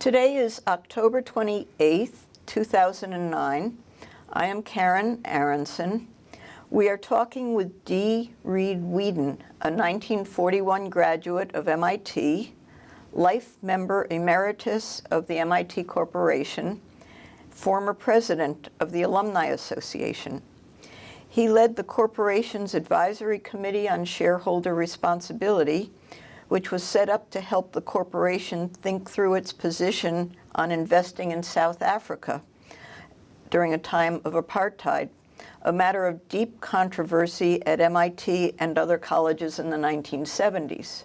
Today is October 28th, 2009. I am Karen Aronson. We are talking with D. Reid Weedon, a 1941 graduate of MIT, life member emeritus of the MIT Corporation, former president of the Alumni Association. He led the corporation's advisory committee on shareholder responsibility, which was set up to help the corporation think through its position on investing in South Africa during a time of apartheid, a matter of deep controversy at MIT and other colleges in the 1970s.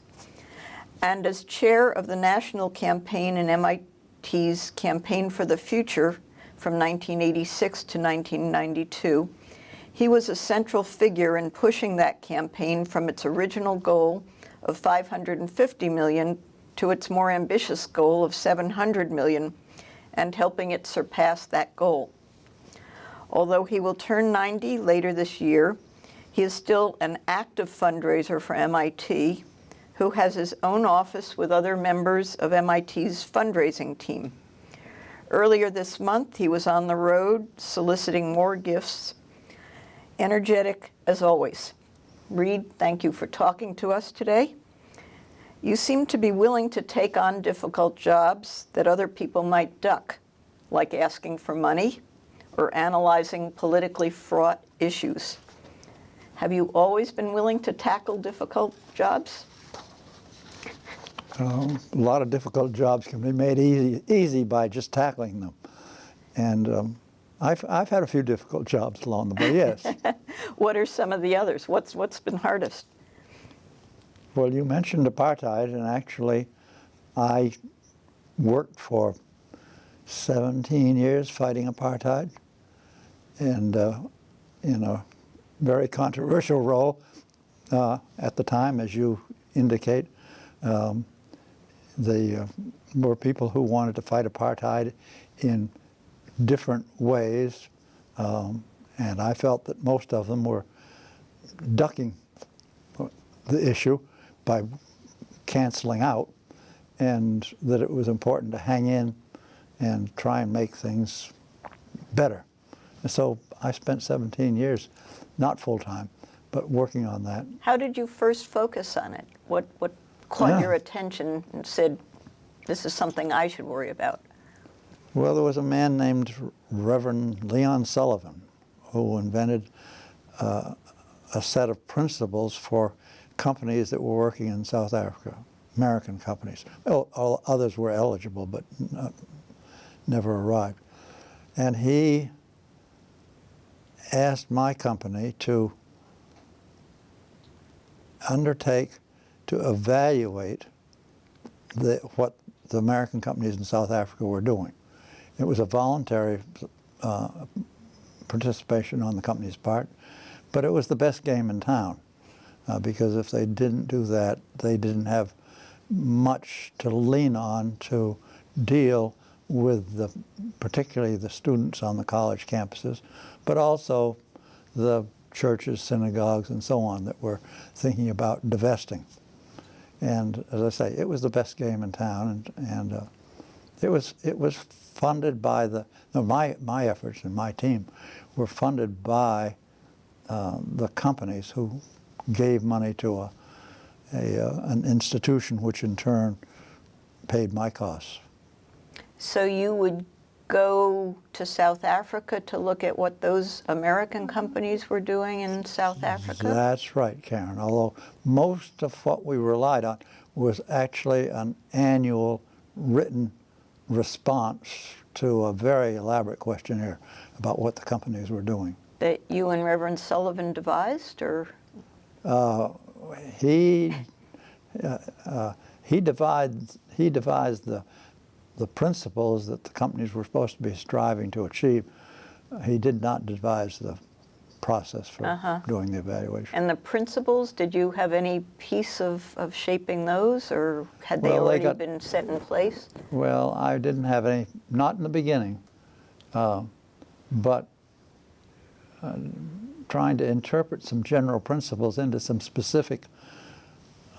And as chair of the national campaign in MIT's Campaign for the Future from 1986 to 1992, he was a central figure in pushing that campaign from its original goal of $550 million to its more ambitious goal of $700 million, and helping it surpass that goal. Although he will turn 90 later this year, he is still an active fundraiser for MIT, who has his own office with other members of MIT's fundraising team. Earlier this month, he was on the road soliciting more gifts. Energetic as always. Reid, thank you for talking to us today. You seem to be willing to take on difficult jobs that other people might duck, like asking for money or analyzing politically fraught issues. Have you always been willing to tackle difficult jobs? A lot of difficult jobs can be made easy by just tackling them. And I've had a few difficult jobs along the way, yes. What are some of the others? What's been hardest? Well, you mentioned apartheid, and actually I worked for 17 years fighting apartheid, and in a very controversial role at the time, as you indicate. There were people who wanted to fight apartheid in different ways, and I felt that most of them were ducking the issue by canceling out, and that it was important to hang in and try and make things better. And so I spent 17 years, not full-time, but working on that. How did you first focus on it? What caught your attention and said, this is something I should worry about? Well, there was a man named Reverend Leon Sullivan who invented a set of principles for companies that were working in South Africa, American companies. Well, all others were eligible, but never arrived. And he asked my company to undertake to evaluate what the American companies in South Africa were doing. It was a voluntary participation on the company's part, but it was the best game in town because if they didn't do that, they didn't have much to lean on to deal with particularly the students on the college campuses, but also the churches, synagogues, and so on that were thinking about divesting. And as I say, it was the best game in town, and it was funded by my efforts and my team were funded by the companies who gave money to an institution, which in turn paid my costs. So you would go to South Africa to look at what those American companies were doing in South Africa? That's right, Karen, although most of what we relied on was actually an annual written response to a very elaborate questionnaire about what the companies were doing. That you and Reverend Sullivan devised, or? He devised the principles that the companies were supposed to be striving to achieve. He did not devise the process for doing the evaluation. And the principles, did you have any piece of shaping those, or had they already been set in place? Well, I didn't have any, not in the beginning, but trying to interpret some general principles into some specific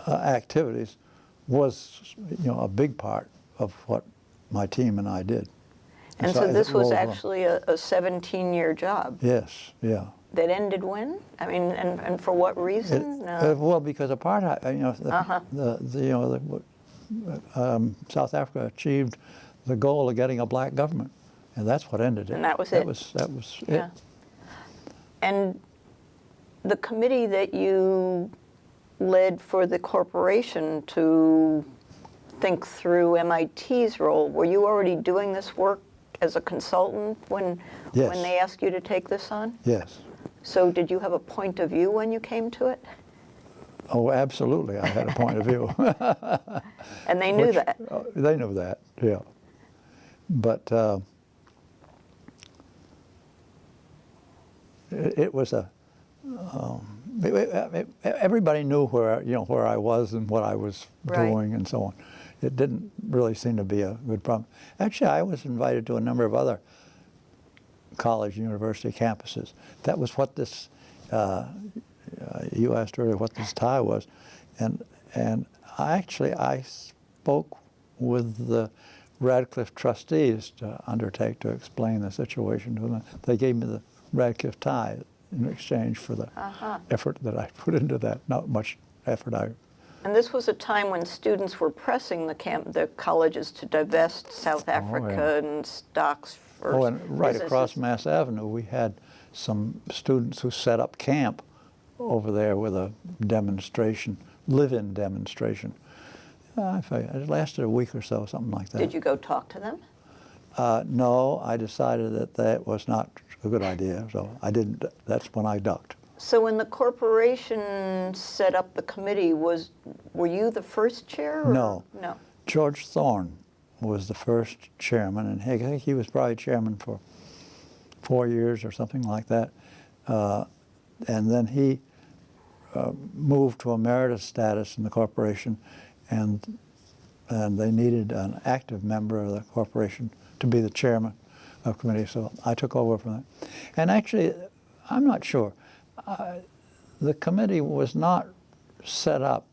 activities was, a big part of what my team and I did. And so this it was rolled on. actually a 17-year job. Yes, yeah. That ended when? I mean, and for what reason? Well, because apartheid, South Africa achieved the goal of getting a black government, and that's what ended it. And that was it. it. That was Yeah. it. And the committee that you led for the corporation to think through MIT's role, were you already doing this work as a consultant when Yes. when they asked you to take this on? Yes. So did you have a point of view when you came to it? Oh, absolutely. I had a point of view. And they knew that. They knew that, yeah. But it was a. Everybody knew where I was and what I was Right. doing and so on. It didn't really seem to be a good problem. Actually, I was invited to a number of other college and university campuses. That was what this. You asked earlier what this tie was, and I spoke with the Radcliffe trustees to undertake to explain the situation to them. They gave me the Radcliffe tie in exchange for the effort that I put into that. Not much effort. And this was a time when students were pressing the colleges to divest South Africa and stocks for and right businesses. across Mass Avenue, we had some students who set up camp over there with a demonstration, live-in demonstration. It lasted a week or so, something like that. Did you go talk to them? No, I decided that was not a good idea, so I didn't. That's when I ducked. So when the corporation set up the committee, were you the first chair? Or? No. No. George Thorne was the first chairman, and I think he was probably chairman for 4 years or something like that. And then he moved to emeritus status in the corporation, and they needed an active member of the corporation to be the chairman of the committee, so I took over from that. And actually, I'm not sure. The committee was not set up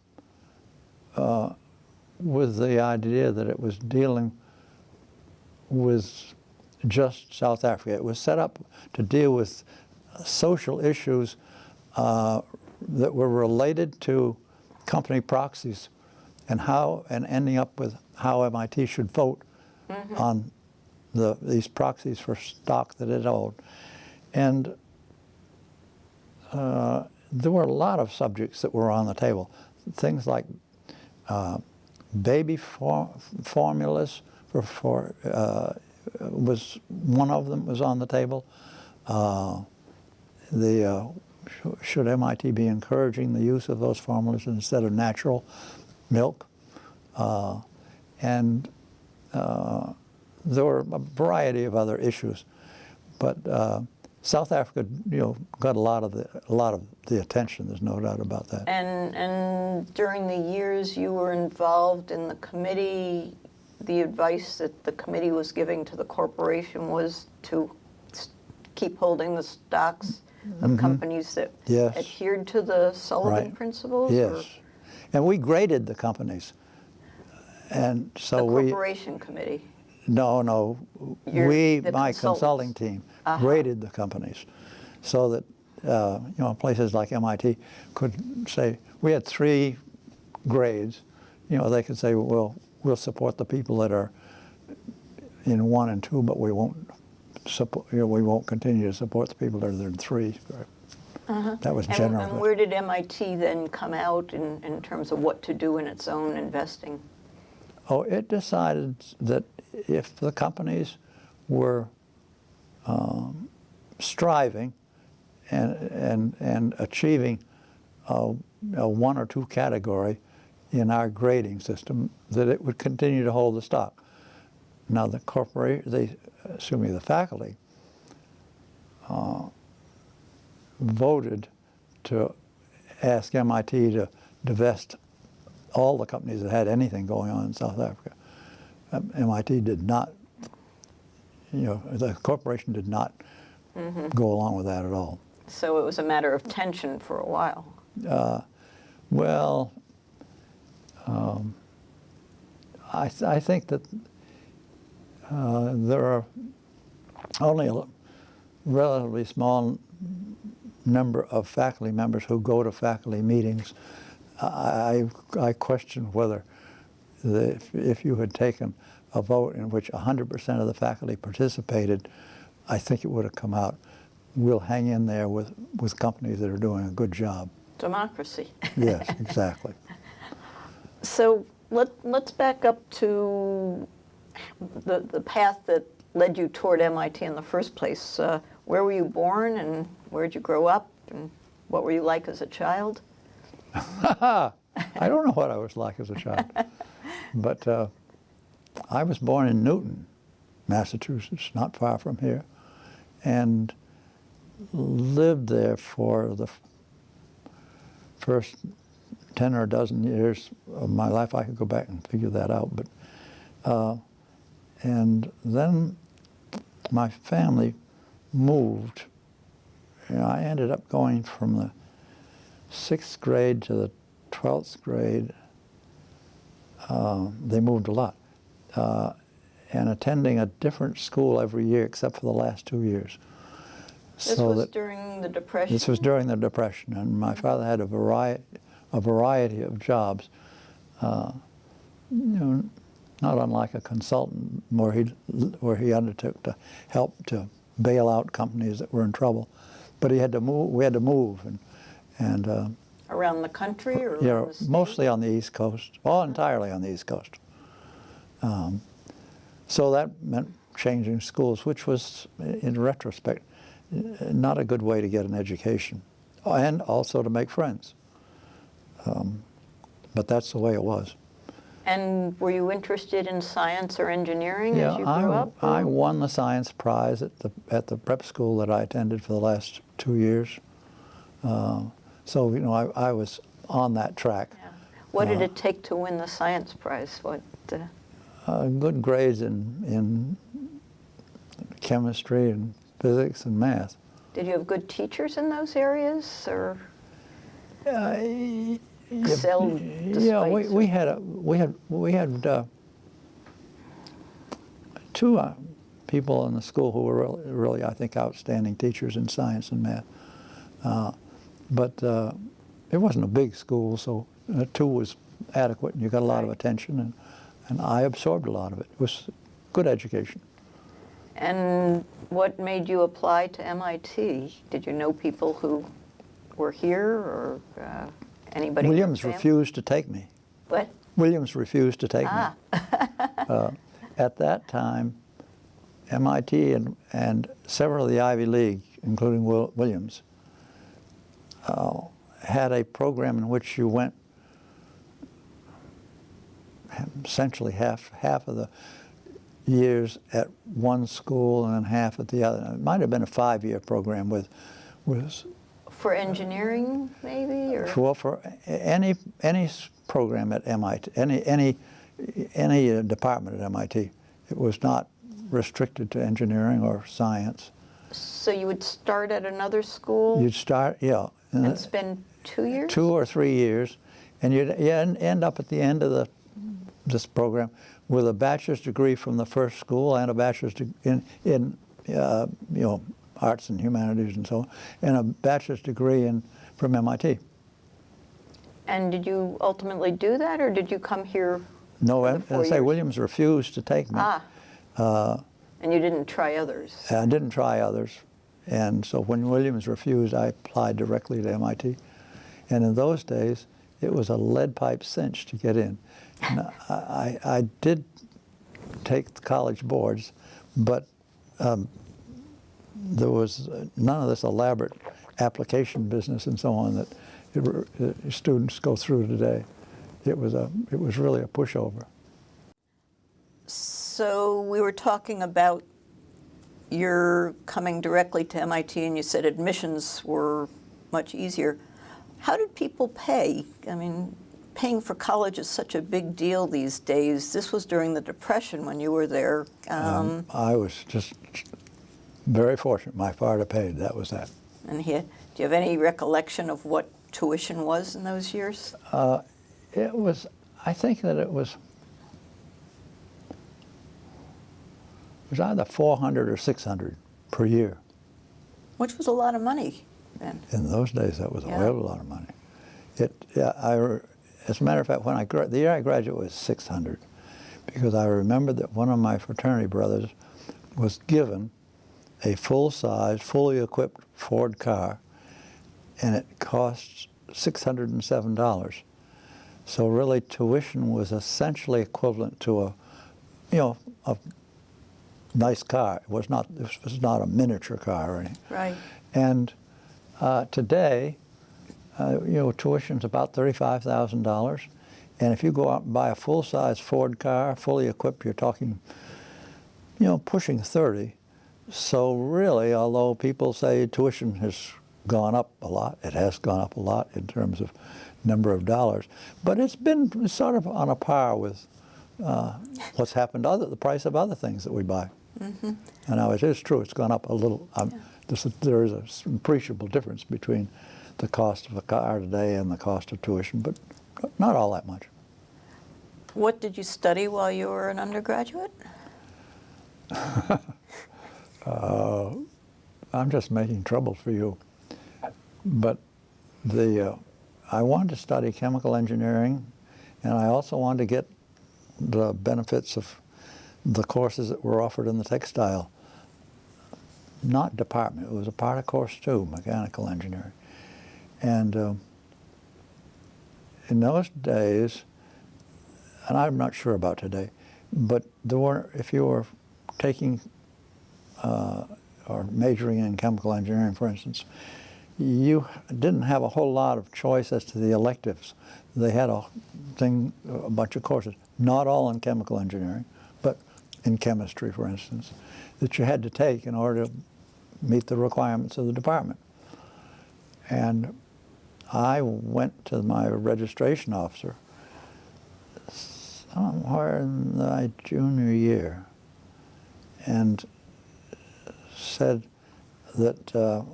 with the idea that it was dealing with just South Africa. It was set up to deal with social issues that were related to company proxies and ending up with how MIT should vote on these proxies for stock that it owned. And there were a lot of subjects that were on the table. Things like baby formulas was one of them was on the table. Should MIT be encouraging the use of those formulas instead of natural milk? And there were a variety of other issues, but South Africa, got a lot of the attention. There's no doubt about that. And during the years you were involved in the committee, the advice that the committee was giving to the corporation was to keep holding the stocks of companies that adhered to the Sullivan principles? Yes. Or? And we graded the companies. And so the corporation committee? No. My consulting team, graded the companies so that places like MIT could say, we had 3 grades. They could say, well, we'll support the people that are in 1 and 2, but we won't support. We won't continue to support the people that are in 3. That was general. And where did MIT then come out in terms of what to do in its own investing? Oh, it decided that if the companies were striving and achieving a 1 or 2 category in our grading system, that it would continue to hold the stock. Now the faculty voted to ask MIT to divest all the companies that had anything going on in South Africa. MIT did not, the corporation did not go along with that at all. So it was a matter of tension for a while. I think that there are only a relatively small number of faculty members who go to faculty meetings. I question whether if you had taken a vote in which 100% of the faculty participated, I think it would have come out, we'll hang in there with companies that are doing a good job. Democracy. Yes, exactly. So let's back up to the path that led you toward MIT in the first place. Where were you born, and where did you grow up, and what were you like as a child? I don't know what I was like as a child, but I was born in Newton, Massachusetts, not far from here, and lived there for the first 10 or a dozen years of my life. I could go back and figure that out, but and then my family moved. You know, I ended up going from the 6th grade to the 12th grade. They moved a lot, and attending a different school every year except for the last 2 years. This was during the Depression? This was during the Depression, and my father had a variety of jobs. You know, not unlike a consultant where he undertook to help to bail out companies that were in trouble. But he had to move. We had to move, and around the country, or yeah, around the state? mostly on the East Coast, all entirely on the East Coast. So that meant changing schools, which was, in retrospect, not a good way to get an education, and also to make friends. But that's the way it was. And were you interested in science or engineering as you grew up? I won the science prize at the prep school that I attended for the last 2 years. So, you know, I was on that track. Yeah. What did it take to win the science prize? Good grades in chemistry and physics and math. Did you have good teachers in those areas, or excelled despite? Yeah, we had two people in the school who were really, I think, outstanding teachers in science and math. But it wasn't a big school, so 2 was adequate, and you got a lot of attention, and I absorbed a lot of it. It was good education. And what made you apply to MIT? Did you know people who were here, or anybody? Williams refused to take me. What? Williams refused to take me. At that time, MIT and several of the Ivy League, including Williams, had a program in which you went essentially half of the years at one school and then half at the other. It might have been a 5-year program with for engineering, maybe, or well, for any program at MIT, any department at MIT. It was not restricted to engineering or science. So you would start at another school? You'd start, yeah. And spend 2 years? 2 or 3 years, and you'd end up at the end of this program with a bachelor's degree from the first school and a bachelor's in you know, arts and humanities and so on, and a bachelor's degree from MIT. And did you ultimately do that, or did you come here? No, as I say, Williams refused to take me. And you didn't try others? I didn't try others. And so when Williams refused, I applied directly to MIT. And in those days, it was a lead pipe cinch to get in. And I did take the college boards, but there was none of this elaborate application business and so on that students go through today. It was really a pushover. So we were talking about your coming directly to MIT, and you said admissions were much easier. How did people pay? I mean, paying for college is such a big deal these days. This was during the Depression when you were there. I was just very fortunate. My father paid. That was that. And do you have any recollection of what tuition was in those years? I think that it was was either 400 or 600 per year. Which was a lot of money then. In those days, that was a Yeah. hell of a lot of money. As a matter of fact, the year I graduated was 600, because I remember that one of my fraternity brothers was given a full-size, fully equipped Ford car, and it cost $607. So really, tuition was essentially equivalent to a nice car. This was not a miniature car or anything. Right. And today, tuition's about $35,000, and if you go out and buy a full-size Ford car, fully equipped, you're talking, pushing 30. So really, although people say tuition has gone up a lot, it has gone up a lot in terms of number of dollars, but it's been sort of on a par with what's happened to the price of other things that we buy. Mm-hmm. And now it is true, it's gone up a little. There is an appreciable difference between the cost of a car today and the cost of tuition, but not all that much. What did you study while you were an undergraduate? I'm just making trouble for you. But I wanted to study chemical engineering, and I also wanted to get the benefits of the courses that were offered in the textile, not department, it was a part of course too, mechanical engineering. And in those days, and I'm not sure about today, but if you were taking or majoring in chemical engineering, for instance, you didn't have a whole lot of choice as to the electives. They had a bunch of courses, not all in chemical engineering, but in chemistry, for instance, that you had to take in order to meet the requirements of the department. And I went to my registration officer somewhere in my junior year and said that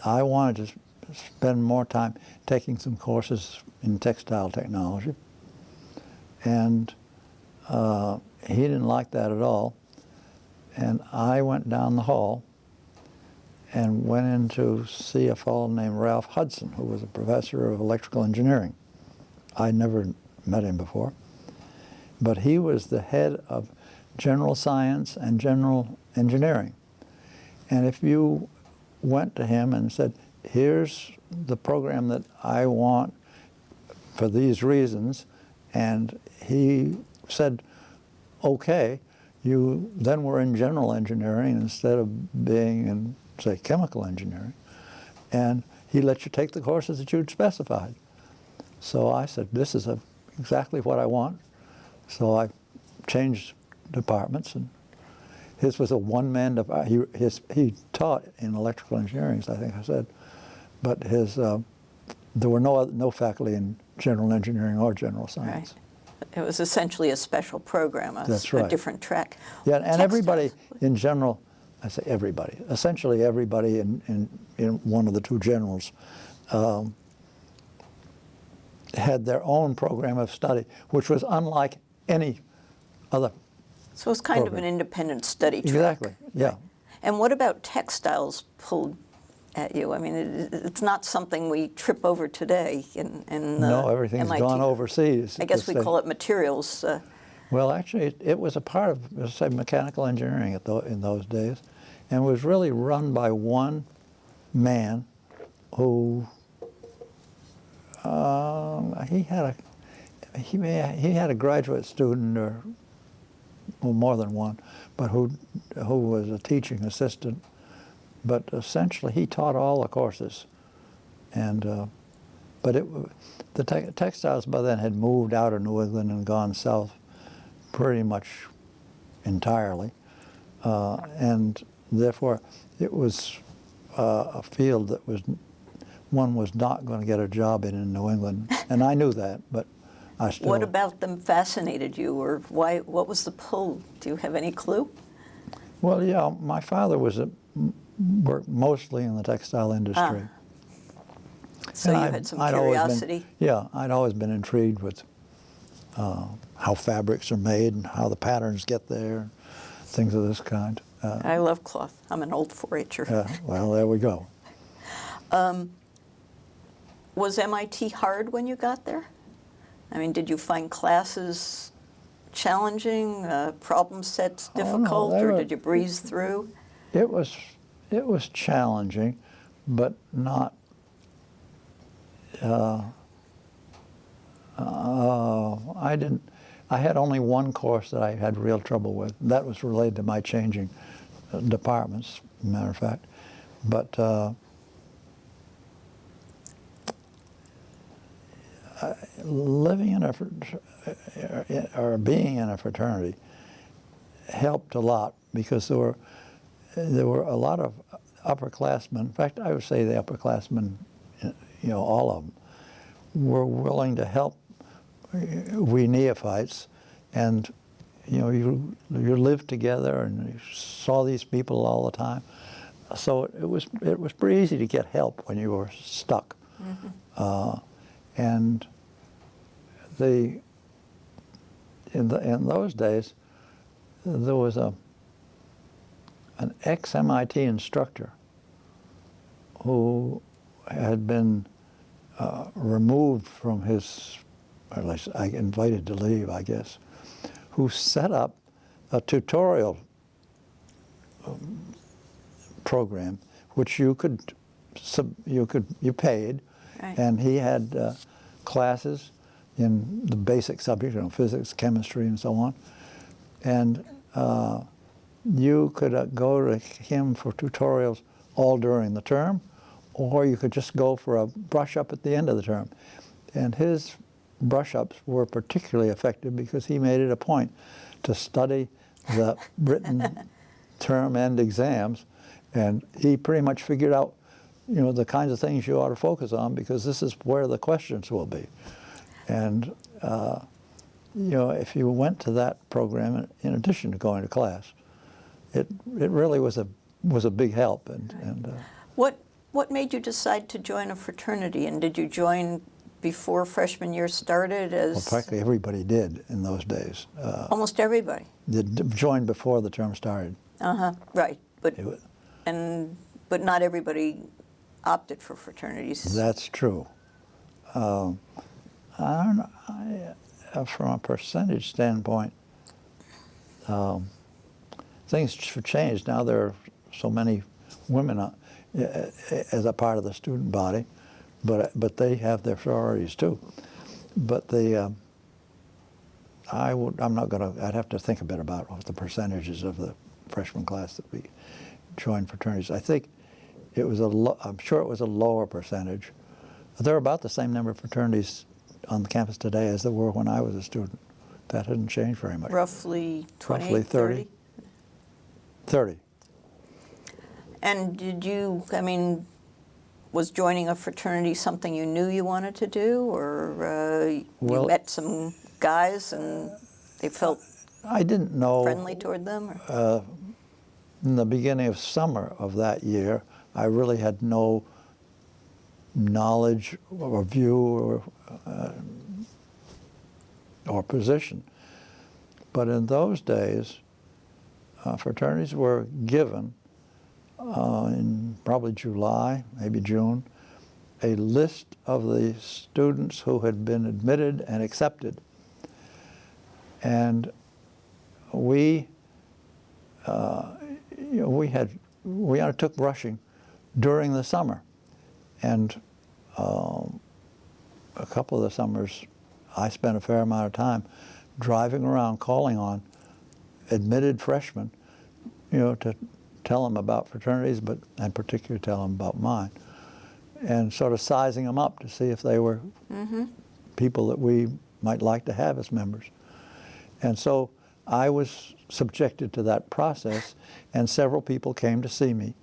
I wanted to spend more time taking some courses in textile technology. And he didn't like that at all. And I went down the hall and went in to see a fellow named Ralph Hudson, who was a professor of electrical engineering. I'd never met him before. But he was the head of general science and general engineering. And if you went to him and said, here's the program that I want for these reasons, and he said, okay, you then were in general engineering instead of being in, say, chemical engineering, and he let you take the courses that you'd specified. So I said, this is exactly what I want. So I changed departments, and his was a one-man department. He taught in electrical engineering, as I think I said, but there were no faculty in general engineering or general science. Right. It was essentially a special program, That's right. A different track. Yeah, and everybody in general, I say everybody, essentially everybody in one of the two generals had their own program of study, which was unlike any other. So it was kind of an independent study track. Exactly, yeah. And what about textiles pulled at you? I mean, it's not something we trip over today in No, everything's MIT. gone overseas. I guess we call it materials. Well, actually, it was a part of, say, mechanical engineering in those days, and was really run by one man who he had a graduate student or more than one, but who was a teaching assistant. But essentially, he taught all the courses, and but the textiles by then had moved out of New England and gone south pretty much entirely, and therefore it was a field that one was not going to get a job in New England, and I knew that, but I still. What about them fascinated you, or why? What was the pull? Do you have any clue? Well, yeah, my father worked mostly in the textile industry. So you had some curiosity? I'd always been intrigued with how fabrics are made and how the patterns get there, things of this kind. I love cloth. I'm an old 4-H'er. Well, there we go. Was MIT hard when you got there? I mean, did you find classes challenging, problem sets difficult, or did you breeze through? It was challenging, but not. I didn't. I had only one course that I had real trouble with. That was related to my changing departments, as a matter of fact. But living in or being in a fraternity helped a lot, because there were a lot of upperclassmen. In fact, I would say the upperclassmen, all of them, were willing to help we neophytes, and you lived together and you saw these people all the time. So it was pretty easy to get help when you were stuck. And in those days, there was an ex-MIT instructor who had been removed from his, or at least invited to leave, I guess, who set up a tutorial program which you paid, right. And he had classes in the basic subjects, physics, chemistry, and so on, and you could go to him for tutorials all during the term, or you could just go for a brush-up at the end of the term. And his brush-ups were particularly effective because he made it a point to study the written term-end exams, and he pretty much figured out, the kinds of things you ought to focus on, because this is where the questions will be. And if you went to that program in addition to going to class, it really was a big help. And What made you decide to join a fraternity, and did you join before freshman year started? Well, practically everybody did in those days. Almost everybody? Joined before the term started. Right, but not everybody opted for fraternities. That's true. I don't know, from a percentage standpoint, things have changed. Now there are so many women as a part of the student body, but they have their sororities too. But I'm not going to. I'd have to think a bit about what the percentages of the freshman class that we joined fraternities. I think it was I'm sure it was a lower percentage. There are about the same number of fraternities on the campus today as there were when I was a student. That hasn't changed very much. Roughly 28, Roughly 30. 30. And was joining a fraternity something you knew you wanted to do, or you met some guys and they felt I didn't know friendly toward them? In the beginning of summer of that year, I really had no knowledge or view or position. But in those days, fraternities were given in probably July, maybe June, a list of the students who had been admitted and accepted. And we undertook brushing during the summer. And a couple of the summers, I spent a fair amount of time driving around calling on admitted freshmen, to tell them about fraternities, and particularly tell them about mine, and sort of sizing them up to see if they were people that we might like to have as members. And so I was subjected to that process, and several people came to see me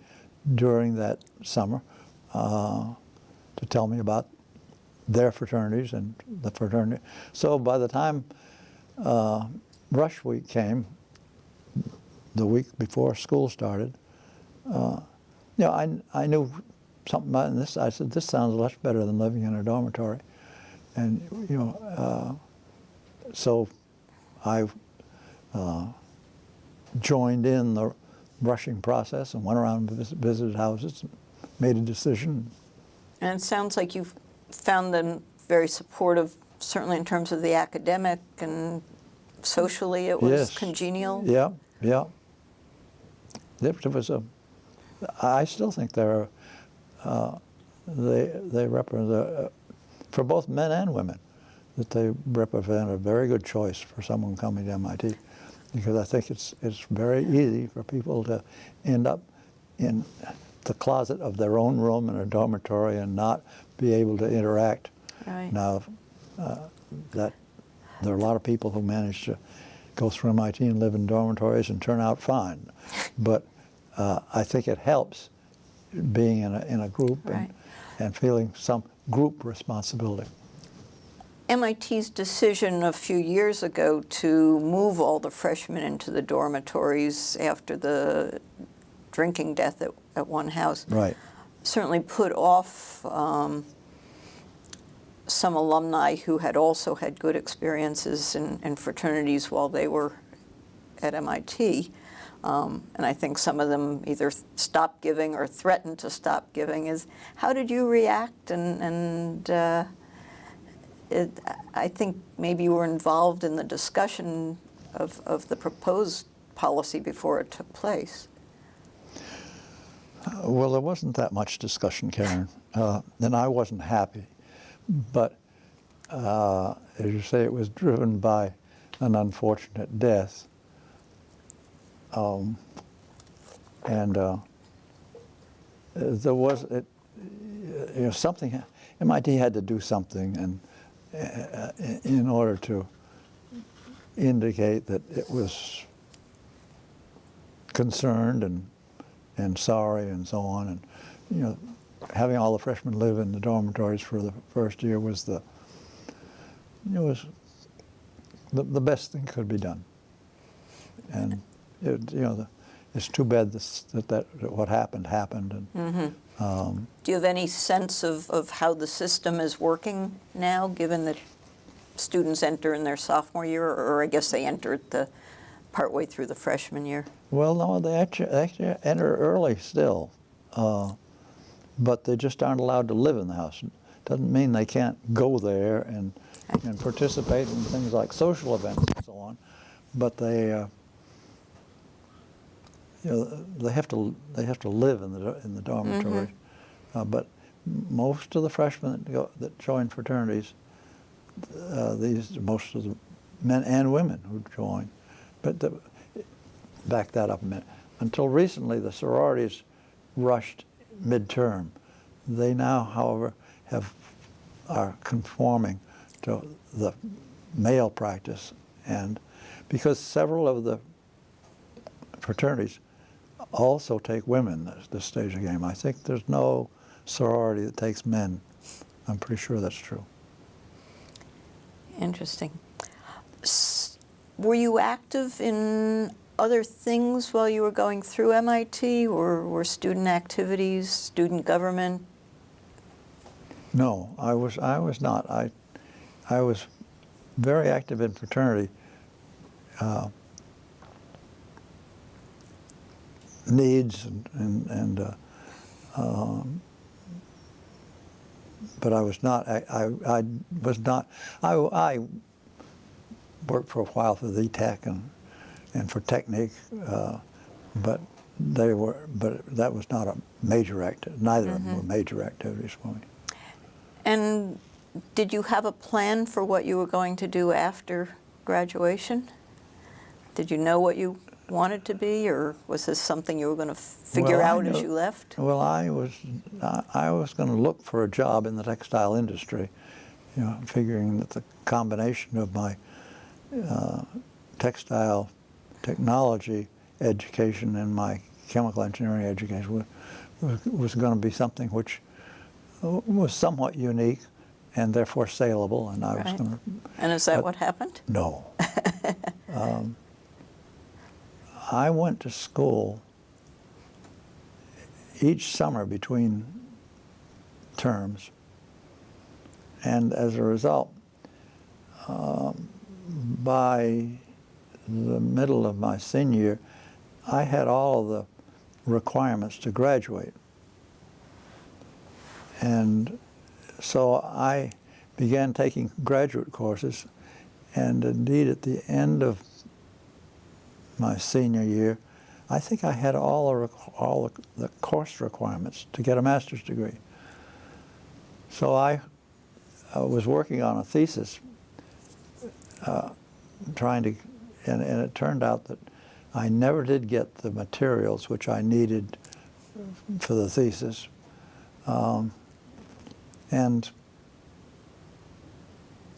during that summer to tell me about their fraternities and the fraternity. So by the time Rush Week came, the week before school started, I knew something about this. I said, this sounds much better than living in a dormitory. And, so I joined in the rushing process and went around and visited houses, and made a decision. And it sounds like you've found them very supportive, certainly in terms of the academic, and socially it was Yes. congenial. Yeah, yeah. It was I still think they represent, for both men and women, that they represent a very good choice for someone coming to MIT, because I think it's very easy for people to end up in the closet of their own room in a dormitory and not be able to interact. Right. Now, that there are a lot of people who manage to go through MIT and live in dormitories and turn out fine, but I think it helps being in a group Right. and feeling some group responsibility. MIT's decision a few years ago to move all the freshmen into the dormitories after the drinking death at one house Right. certainly put off some alumni who had also had good experiences in fraternities while they were at MIT. And I think some of them either stopped giving or threatened to stop giving. How did you react? I think maybe you were involved in the discussion of the proposed policy before it took place. Well, there wasn't that much discussion, Karen, and I wasn't happy. But as you say, it was driven by an unfortunate death. There was something. MIT had to do something, and in order to indicate that it was concerned and sorry and so on, and having all the freshmen live in the dormitories for the first year was the best thing could be done. And it's too bad that what happened. And, mm-hmm. Do you have any sense of how the system is working now, given that students enter in their sophomore year, or I guess they entered partway through the freshman year? Well, no, they actually enter early still, but they just aren't allowed to live in the house. Doesn't mean they can't go there and participate in things like social events and so on, but they have to live in the dormitory. Mm-hmm. But most of the freshmen that join fraternities, most of the men and women who join, but back that up a minute. Until recently, the sororities rushed midterm. They now, however, are conforming to the male practice, and because several of the fraternities also take women at this stage of the game. I think there's no sorority that takes men. I'm pretty sure that's true. Interesting. Were you active in other things while you were going through MIT, or were student activities, student government? No, I was not. I was very active in fraternity needs but I was not. I was not. I worked for a while for the Tech and for Technique, but that was not a major activity. Neither of them were major activities for me. And did you have a plan for what you were going to do after graduation? Did you know what you wanted to be, or was this something you were going to figure out as you left? Well, I was going to look for a job in the textile industry, figuring that the combination of my textile technology education and my chemical engineering education was going to be something which was somewhat unique and therefore saleable, and I was going to. And is that what happened? No. I went to school each summer between terms, and as a result, by the middle of my senior year, I had all of the requirements to graduate. And so I began taking graduate courses, and indeed at the end of my senior year, I think I had all the course requirements to get a master's degree. So I was working on a thesis, trying to, and it turned out that I never did get the materials which I needed for the thesis. And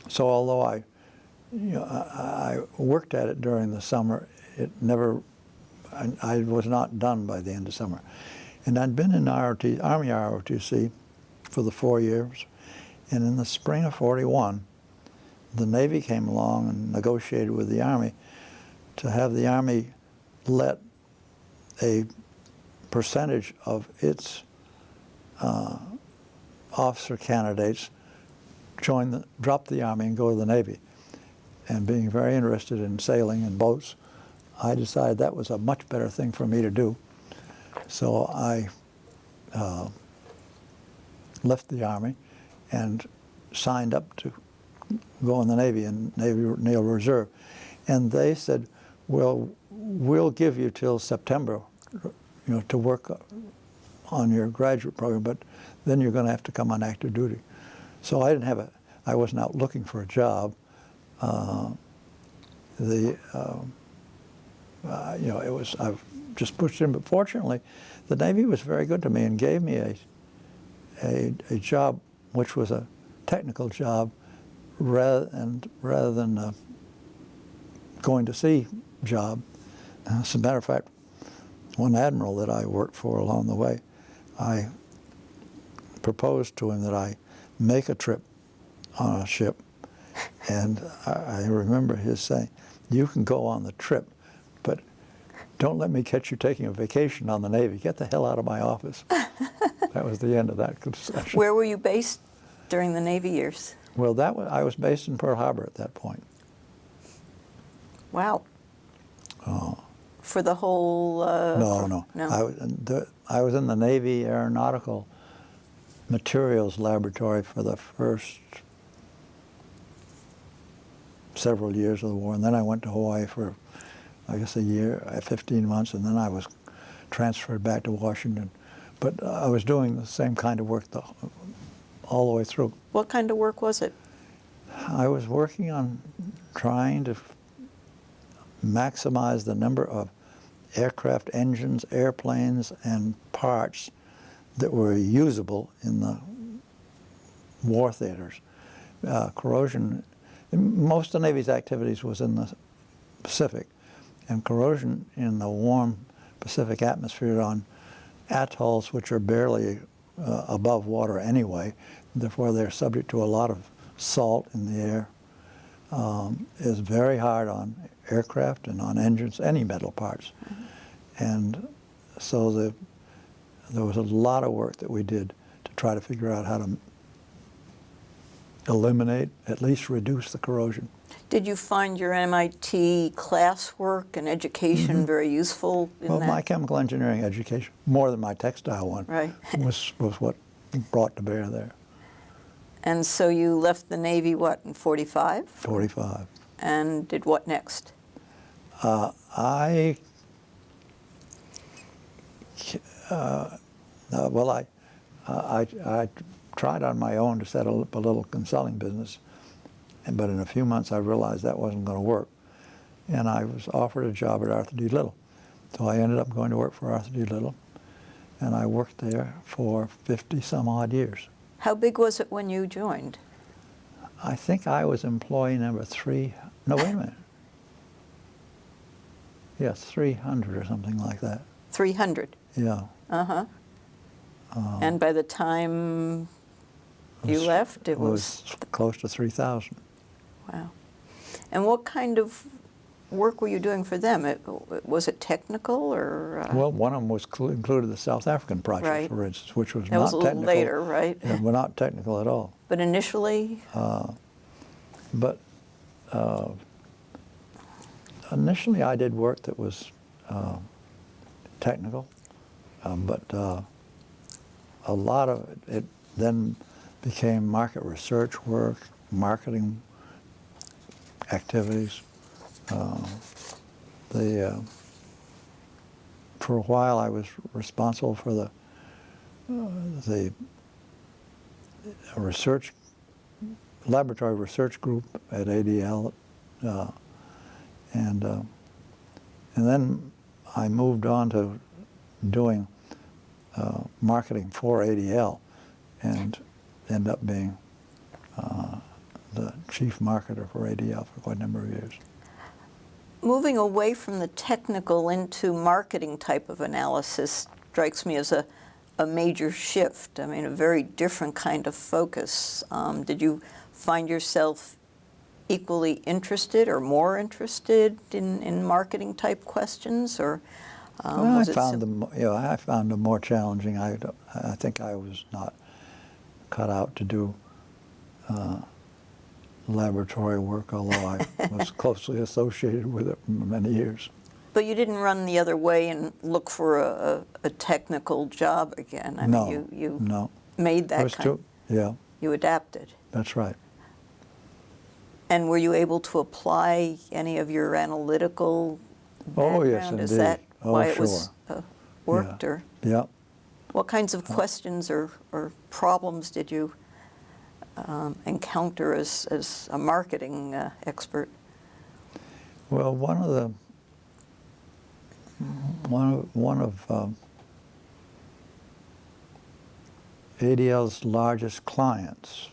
so although I worked at it during the summer, it never, I was not done by the end of summer. And I'd been in Army ROTC for the 4 years, and in the spring of '41, the Navy came along and negotiated with the Army to have the Army let a percentage of its officer candidates drop the Army and go to the Navy. And being very interested in sailing and boats, I decided that was a much better thing for me to do. So I left the Army and signed up to go in the Navy, in Navy Naval Reserve. And they said, well, we'll give you till September, to work on your graduate program, but then you're going to have to come on active duty. So I wasn't out looking for a job. I just pushed in, but fortunately, the Navy was very good to me and gave me a job which was a technical job rather than a going to sea job. As a matter of fact, one admiral that I worked for along the way, I proposed to him that I make a trip on a ship, and I remember his saying, "You can go on the trip, but don't let me catch you taking a vacation on the Navy. Get the hell out of my office." That was the end of that concession. Where were you based during the Navy years? Well, I was based in Pearl Harbor at that point. Wow. Oh. For the whole... No. I was in the Navy Aeronautical Materials Laboratory for the first several years of the war, and then I went to Hawaii for, I guess, a year, 15 months, and then I was transferred back to Washington. But I was doing the same kind of work all the way through. What kind of work was it? I was working on trying to maximize the number of aircraft engines, airplanes, and parts that were usable in the war theaters. Corrosion, most of the Navy's activities was in the Pacific, and corrosion in the warm Pacific atmosphere on atolls, which are barely above water anyway, therefore they're subject to a lot of salt in the air, is very hard on aircraft and on engines, any metal parts. Mm-hmm. And so there was a lot of work that we did to try to figure out how to eliminate, at least reduce the corrosion. Did you find your MIT classwork and education very useful in that? Well, my chemical engineering education, more than my textile one, right. was what brought to bear there. And so you left the Navy, what, in 45? 45. And did what next? I tried on my own to set up a little consulting business, but in a few months I realized that wasn't going to work. And I was offered a job at Arthur D. Little. So I ended up going to work for Arthur D. Little, and I worked there for 50 some odd years. How big was it when you joined? I think I was employee number 3. No, wait a minute. Yes, 300 or something like that. 300? Yeah. Uh-huh. And by the time you left, it was close to 3,000. Wow. And what kind of work were you doing for them? Was it technical or? Well, one of them was included the South African project, right. for instance, which was that not was a little technical. later, right? Yeah, but not technical at all. But initially? Initially I did work that was technical, but a lot of it then became market research work, marketing activities. For a while, I was responsible for the laboratory research group at ADL, and then I moved on to doing marketing for ADL, and ended up being the chief marketer for ADL for quite a number of years. Moving away from the technical into marketing type of analysis strikes me as a major shift. I mean, a very different kind of focus. Did you find yourself equally interested or more interested in marketing type questions, or I found them more challenging. I think I was not cut out to do laboratory work, although I was closely associated with it for many years. But you didn't run the other way and look for a technical job again. I mean, you made that kind. Yeah. You adapted. That's right. And were you able to apply any of your analytical background? Oh, yes, indeed. Is that why it sure. was worked? Yeah. Or Yeah. what kinds of questions or problems did you encounter as a marketing expert? Well, one of ADL's largest clients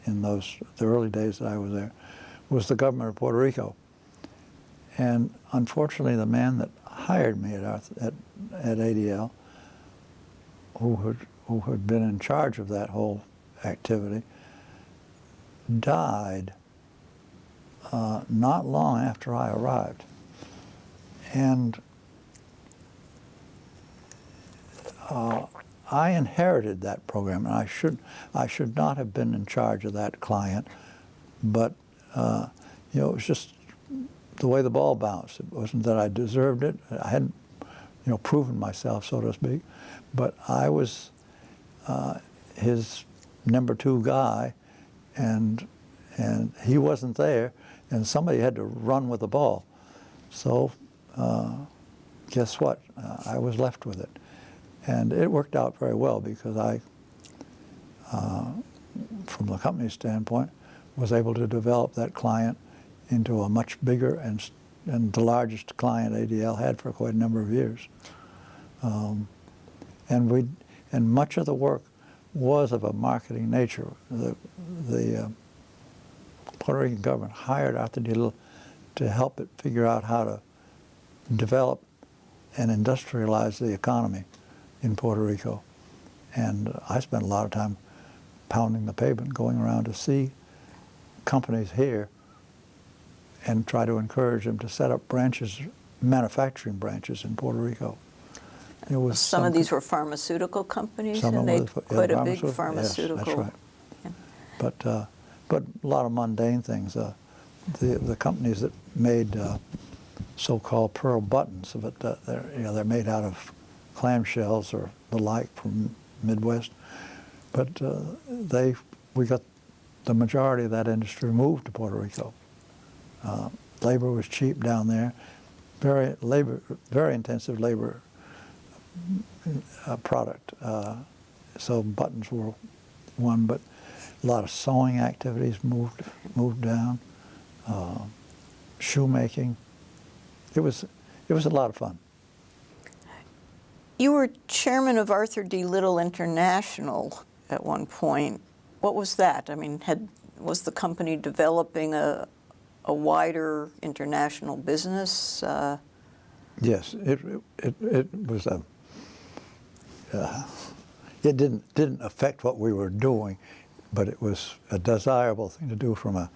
in the early days that I was there was the government of Puerto Rico, and unfortunately, the man that hired me at ADL, who had been in charge of that whole activity, died not long after I arrived. And I inherited that program, and I should not have been in charge of that client, but it was just the way the ball bounced. It wasn't that I deserved it. I hadn't proven myself, so to speak, but I was his number 2 guy, and he wasn't there, and somebody had to run with the ball. So guess what? I was left with it. And it worked out very well because I, from the company's standpoint, was able to develop that client into a much bigger and the largest client ADL had for quite a number of years. And much of the work was of a marketing nature. The Puerto Rican government hired Arthur D. Little to help it figure out how to develop and industrialize the economy in Puerto Rico. And I spent a lot of time pounding the pavement, going around to see companies here and try to encourage them to set up branches, manufacturing branches in Puerto Rico. It was some of these were pharmaceutical companies, and they quite a big pharmaceutical. Yes, that's right. Yeah. But a lot of mundane things. The companies that made so-called pearl buttons, but they're made out of clamshells or the like from Midwest. But we got the majority of that industry moved to Puerto Rico. Labor was cheap down there, very intensive labor product. So buttons were one, but a lot of sewing activities moved down. Shoemaking. It was a lot of fun. You were chairman of Arthur D. Little International at one point. What was that? I mean, was the company developing a wider international business? Yes, it was a. It didn't affect what we were doing, but it was a desirable thing to do from a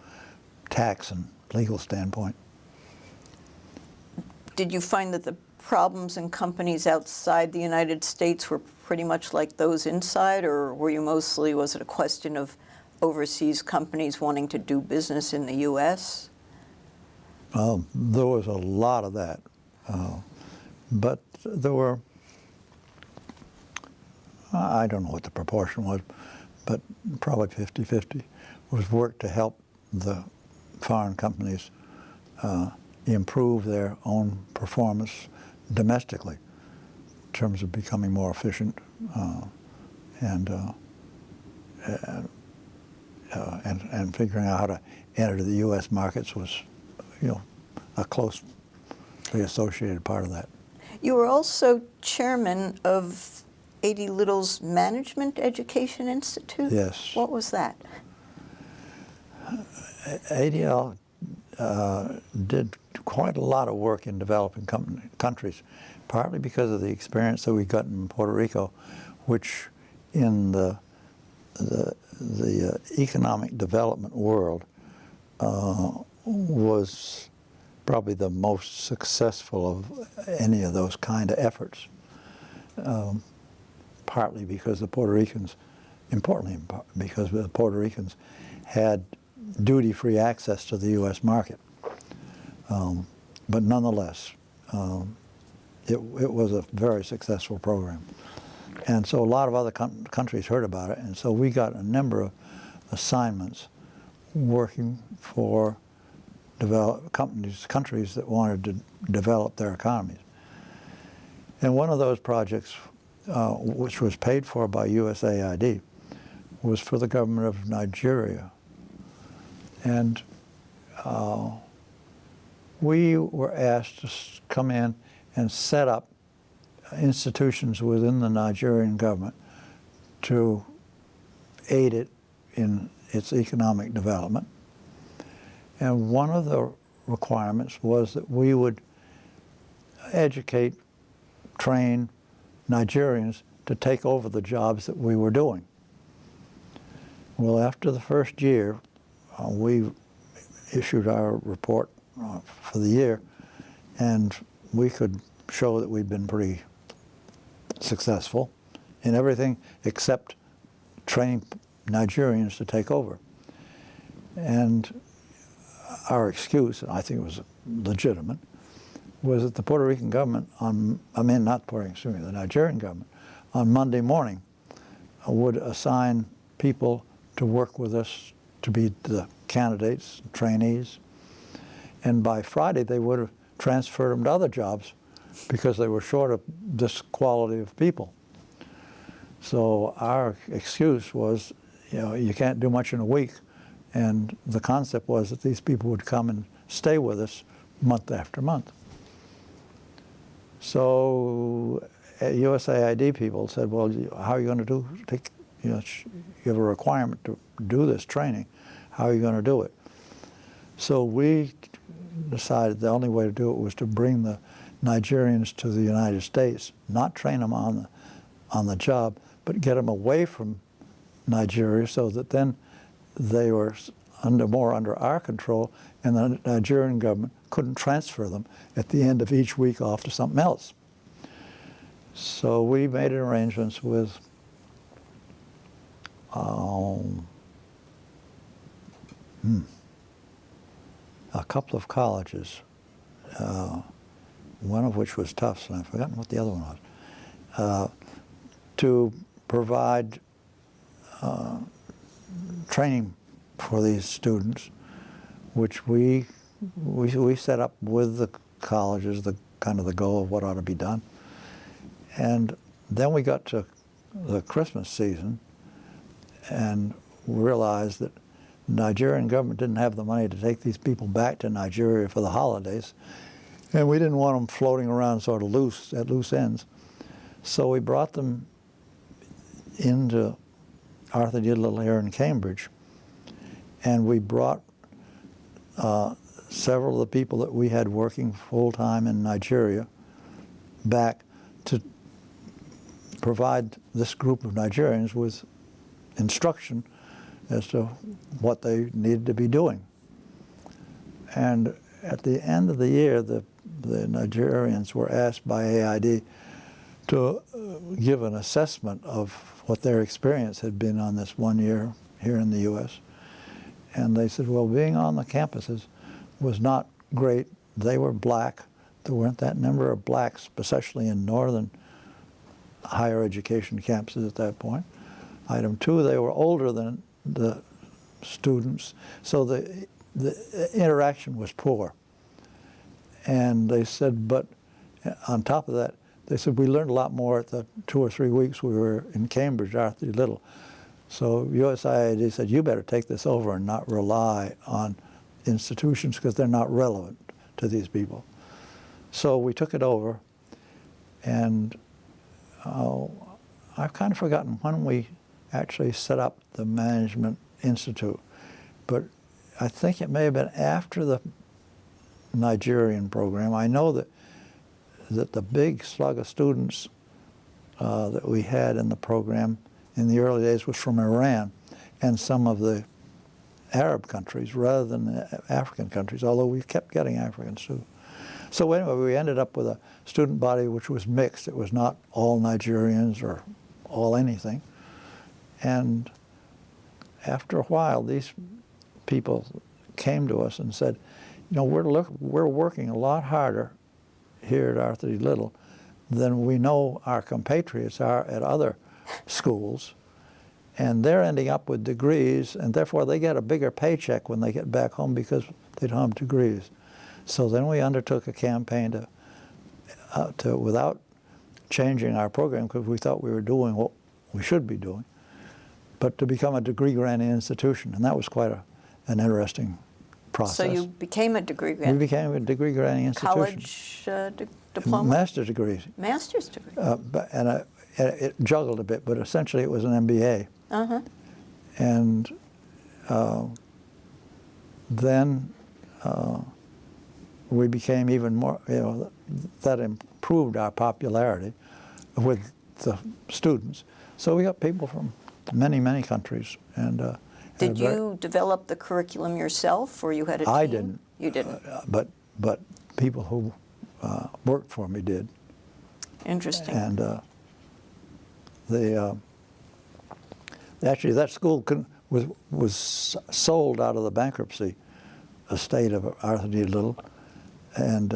tax and legal standpoint. Did you find that the problems in companies outside the United States were pretty much like those inside, or was it a question of overseas companies wanting to do business in the U.S.? There was a lot of that, but there were, I don't know what the proportion was, but probably 50-50 was work to help the foreign companies improve their own performance domestically in terms of becoming more efficient and figuring out how to enter the U.S. markets was, a closely associated part of that. You were also chairman of A.D. Little's Management Education Institute? Yes. What was that? ADL did quite a lot of work in developing countries, partly because of the experience that we got in Puerto Rico, which in the economic development world was probably the most successful of any of those kind of efforts, partly because the Puerto Ricans, importantly because the Puerto Ricans had duty-free access to the U.S. market. But nonetheless, it was a very successful program. And so a lot of other countries heard about it, and so we got a number of assignments working for countries that wanted to develop their economies. And one of those projects, which was paid for by USAID, was for the government of Nigeria. And we were asked to come in and set up institutions within the Nigerian government to aid it in its economic development. And one of the requirements was that we would educate, train Nigerians to take over the jobs that we were doing. Well, after the first year, we issued our report for the year, and we could show that we'd been pretty successful in everything except training Nigerians to take over. And our excuse, and I think it was legitimate, was that the Puerto Rican government the Nigerian government, on Monday morning would assign people to work with us to be the candidates, trainees, and by Friday they would have transferred them to other jobs because they were short of this quality of people. So our excuse was, you can't do much in a week, and the concept was that these people would come and stay with us month after month. So USAID people said, well, how are you going to you have a requirement to do this training. How are you going to do it? So we decided the only way to do it was to bring the Nigerians to the United States, not train them on the job, but get them away from Nigeria so that then they were more under our control, and the Nigerian government couldn't transfer them at the end of each week off to something else. So we made arrangements with a couple of colleges, one of which was Tufts, and I've forgotten what the other one was, to provide training for these students, which we set up with the colleges, the goal of what ought to be done. And then we got to the Christmas season and realized that the Nigerian government didn't have the money to take these people back to Nigeria for the holidays, and we didn't want them floating around sort of at loose ends. So we brought them into Arthur D. Little here in Cambridge, and we brought several of the people that we had working full-time in Nigeria back to provide this group of Nigerians with instruction as to what they needed to be doing. And at the end of the year, the Nigerians were asked by AID to give an assessment of what their experience had been on this 1 year here in the U.S. And they said, well, being on the campuses was not great. They were black. there weren't that number of blacks, especially in northern higher education campuses at that point. Item two, they were older than the students, so the interaction was poor. And they said, but on top of that, they said, we learned a lot more at the 2 or 3 weeks we were in Cambridge, Arthur Little. So USIAD said, you better take this over and not rely on institutions because they're not relevant to these people. So we took it over, and I've kind of forgotten when we actually set up the Management Institute, but I think it may have been after the Nigerian program. I know that the big slug of students that we had in the program in the early days was from Iran and some of the Arab countries rather than the African countries, although we kept getting Africans too. So anyway, we ended up with a student body which was mixed. It was not all Nigerians or all anything. And after a while, these people came to us and said, you know, we're working a lot harder here at Arthur D. Little than we know our compatriots are at other schools, and they're ending up with degrees, and therefore they get a bigger paycheck when they get back home because they don't have degrees. So then we undertook a campaign to without changing our program, because we thought we were doing what we should be doing, but to become a degree-granting institution, and that was quite an interesting process. So you became a degree grant? We became a degree-granting institution. College diploma? Master's degrees. Master's degree. And it juggled a bit, but essentially it was an MBA. Uh-huh. And then we became even more, you know, that improved our popularity with the students. So we got people from many, many countries. And did you develop the curriculum yourself, or you had a team? I didn't. You didn't. But people who worked for me did. Interesting. And actually that school was sold out of the bankruptcy estate of Arthur D. Little, and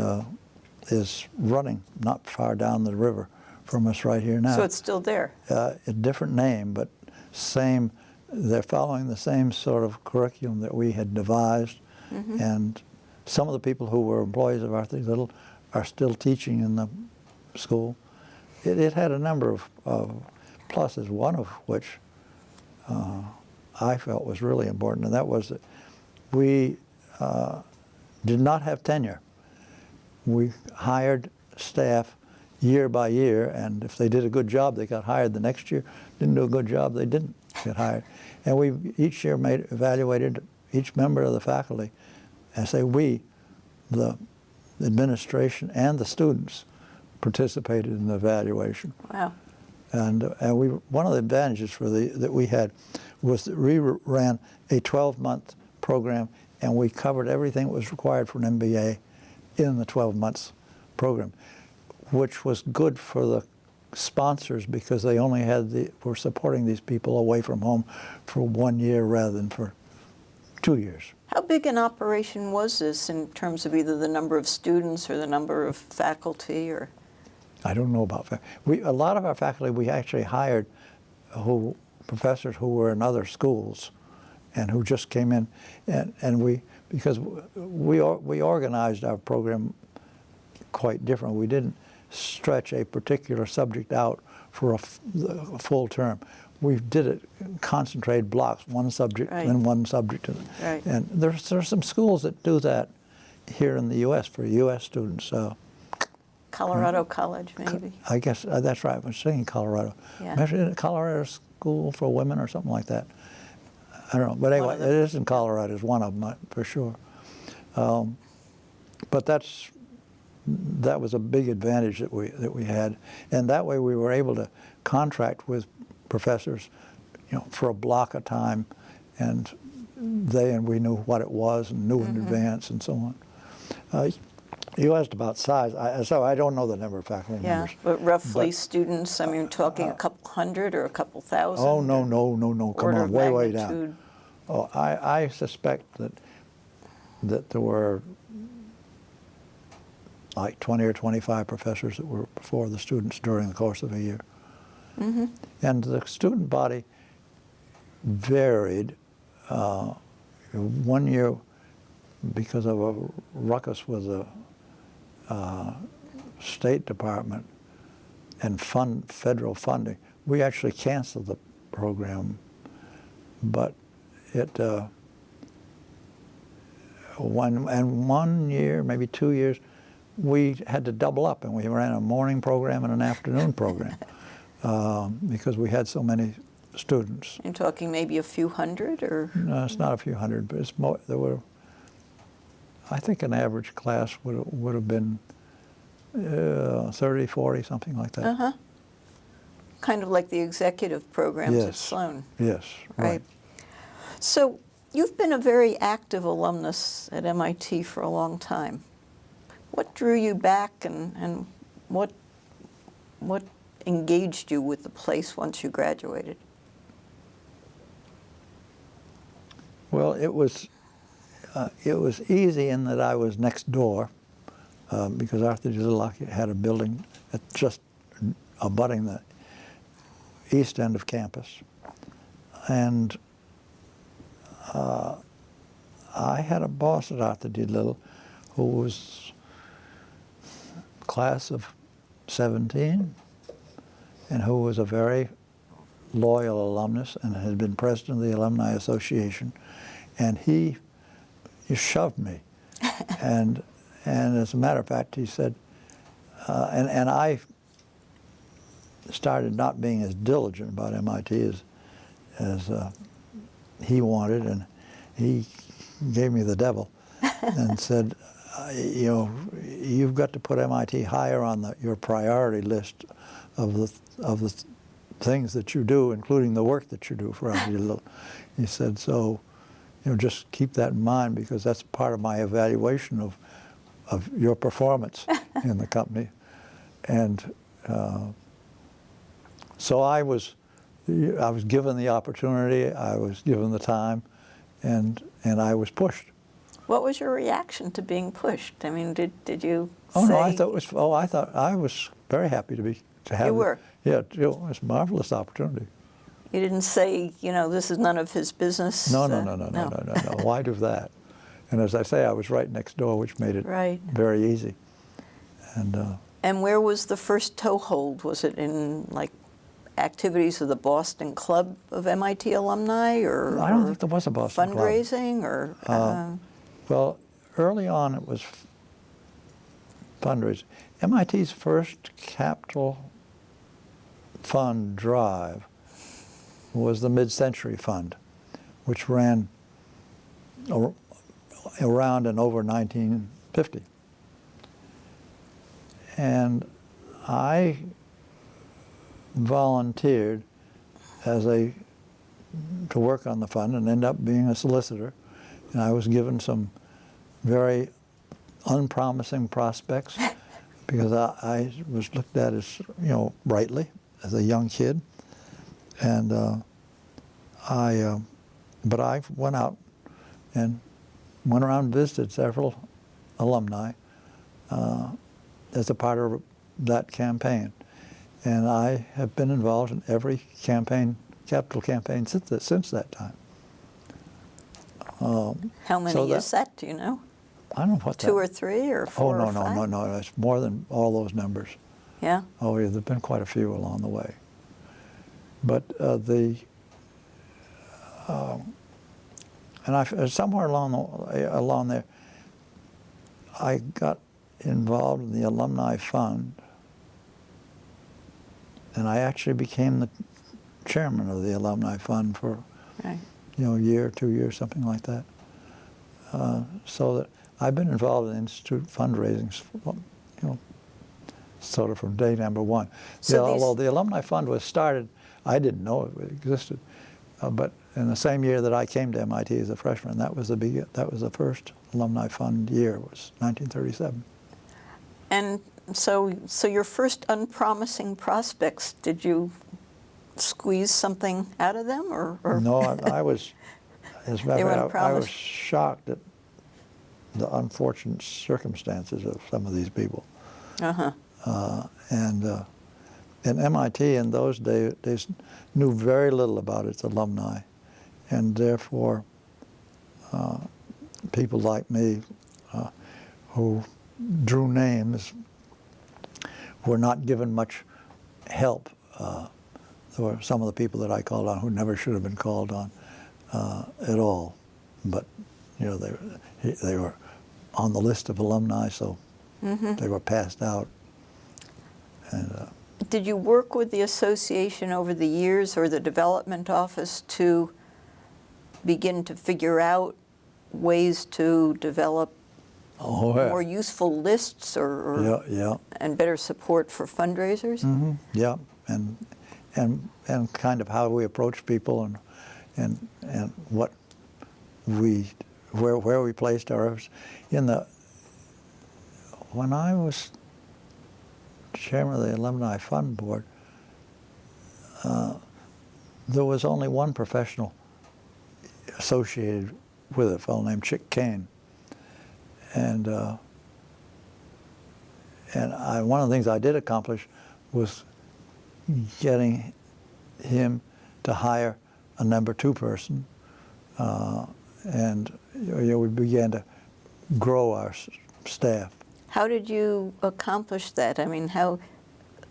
is running not far down the river from us right here now. So it's still there? A different name, but same. They're following the same sort of curriculum that we had devised, and some of the people who were employees of Arthur D. Little are still teaching in the school. It had a number of pluses, one of which I felt was really important, and that was that we did not have tenure. We hired staff year by year, and if they did a good job, they got hired the next year. Didn't do a good job, they didn't get hired. And we each year evaluated each member of the faculty. I say we, the administration and the students, participated in the evaluation. Wow. And one of the advantages that we had was that we ran a 12-month program, and we covered everything that was required for an MBA in the 12 months program, which was good for the sponsors because they only were supporting these people away from home for 1 year rather than for 2 years. How big an operation was this in terms of either the number of students or the number of faculty? Or I don't know about faculty. A lot of our faculty we actually hired professors who were in other schools and who just came in, and because we organized our program quite different. We didn't stretch a particular subject out for a full term. We did it in concentrated blocks, one subject and one subject. Right. And there's some schools that do that here in the U.S. for U.S. students. Colorado College, maybe. I guess that's right. I was saying Colorado. Yeah. Maybe a Colorado School for Women or something like that. I don't know. But anyway, it is in Colorado. It's one of them for sure. But that was a big advantage that we had, and that way we were able to contract with professors, you know, for a block of time, and we knew what it was and knew in advance and so on. You asked about size, so I don't know the number of faculty members. Yeah, but roughly students, I mean, talking a couple hundred or a couple thousand? Oh, no, come on, way down. Magnitude. Oh, I suspect that there were like 20 or 25 professors that were before the students during the course of a year. Mm-hmm. And the student body varied. One year, because of a ruckus with the State Department and federal funding, we actually canceled the program. But one year, maybe 2 years, we had to double up, and we ran a morning program and an afternoon program because we had so many students. You're talking maybe a few hundred, or? No, it's not a few hundred, but it's more. There were, I think, an average class would have been 30, 40, something like that. Uh-huh. Kind of like the executive programs at Yes. Sloan. Yes, right. So you've been a very active alumnus at MIT for a long time. What drew you back, and what engaged you with the place once you graduated? Well, it was easy in that I was next door because Arthur G. Little had a building just abutting the east end of campus. And I had a boss at Arthur D. Little who was class of 17 and who was a very loyal alumnus and had been president of the Alumni Association. And he shoved me. and as a matter of fact, he said, and I started not being as diligent about MIT as he wanted, and he gave me the devil and said, you know, you've got to put MIT higher on your priority list of the things that you do, including the work that you do for MIT. He said, so, you know, just keep that in mind because that's part of my evaluation of your performance in the company. And so I was given the opportunity, I was given the time, and I was pushed. What was your reaction to being pushed? I mean, did you Oh say? no, I thought I was very happy to have. You were? Yeah, it was a marvelous opportunity. You didn't say, you know, this is none of his business? No. Why do that? And as I say, I was right next door, which made it Right. very easy. And where was the first toehold? Was it in, like, activities of the Boston Club of MIT alumni, or I don't think there was a Boston Club. fundraising, or? Well, early on it was fundraising. MIT's first capital fund drive was the Mid-Century Fund, which ran around and over 1950. And I volunteered to work on the fund and ended up being a solicitor. And I was given some very unpromising prospects because I was looked at as, you know, rightly as a young kid. And but I went out and went around and visited several alumni as a part of that campaign. And I have been involved in every capital campaign since that time. How many is that, do you know? I don't know what Two or three or four or five? No, it's more than all those numbers. Yeah? Oh, yeah, there've been quite a few along the way. But and somewhere along there, I got involved in the Alumni Fund, and I actually became the chairman of the Alumni Fund for Right. you know, a year, 2 years, something like that. So that I've been involved in institute fundraising, you know, sort of from day number one. So although the Alumni Fund was started, I didn't know it existed. But in the same year that I came to MIT as a freshman, that was the first Alumni Fund year, was 1937. And so your first unpromising prospects, did you squeeze something out of them, or? No, I was, as a matter of fact, I was unpromised. shocked at the unfortunate circumstances of some of these people. Uh-huh. And MIT in those days knew very little about its alumni, and therefore people like me who drew names were not given much help. There were some of the people that I called on who never should have been called on at all, but you know they were on the list of alumni, so they were passed out. And did you work with the association over the years or the development office to begin to figure out ways to develop more useful lists or and better support for fundraisers? Yeah, and kind of how we approach people and what where we placed ours when I was chairman of the Alumni Fund Board, there was only one professional associated with it, a fellow named Chick Kane. And one of the things I did accomplish was getting him to hire a number 2 person, and we began to grow our staff. How did you accomplish that? I mean, how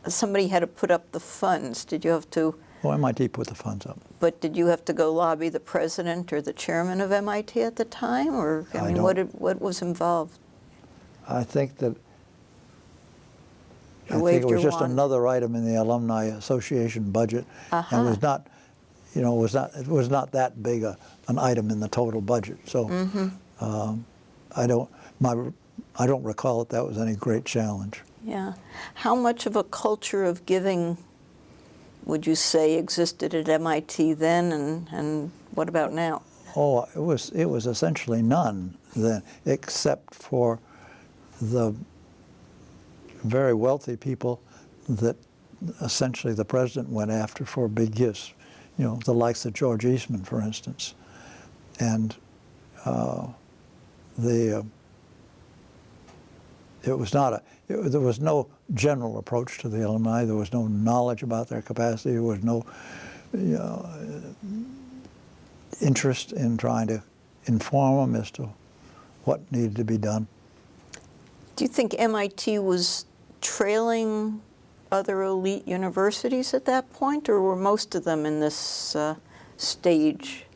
somebody had to put up the funds. Did you have to? Well, MIT put the funds up. But did you have to go lobby the president or the chairman of MIT at the time, or I mean, what was involved? I think it was just another item in the Alumni Association budget, and was not, it was not that big an item in the total budget. So I don't recall that was any great challenge. Yeah. How much of a culture of giving would you say existed at MIT then, and what about now? Oh, it was essentially none then, except for the very wealthy people that essentially the president went after for big gifts. The likes of George Eastman, for instance. And there was no general approach to the alumni. There was no knowledge about their capacity. There was no interest in trying to inform them as to what needed to be done. Do you think MIT was trailing other elite universities at that point, or were most of them in this stage?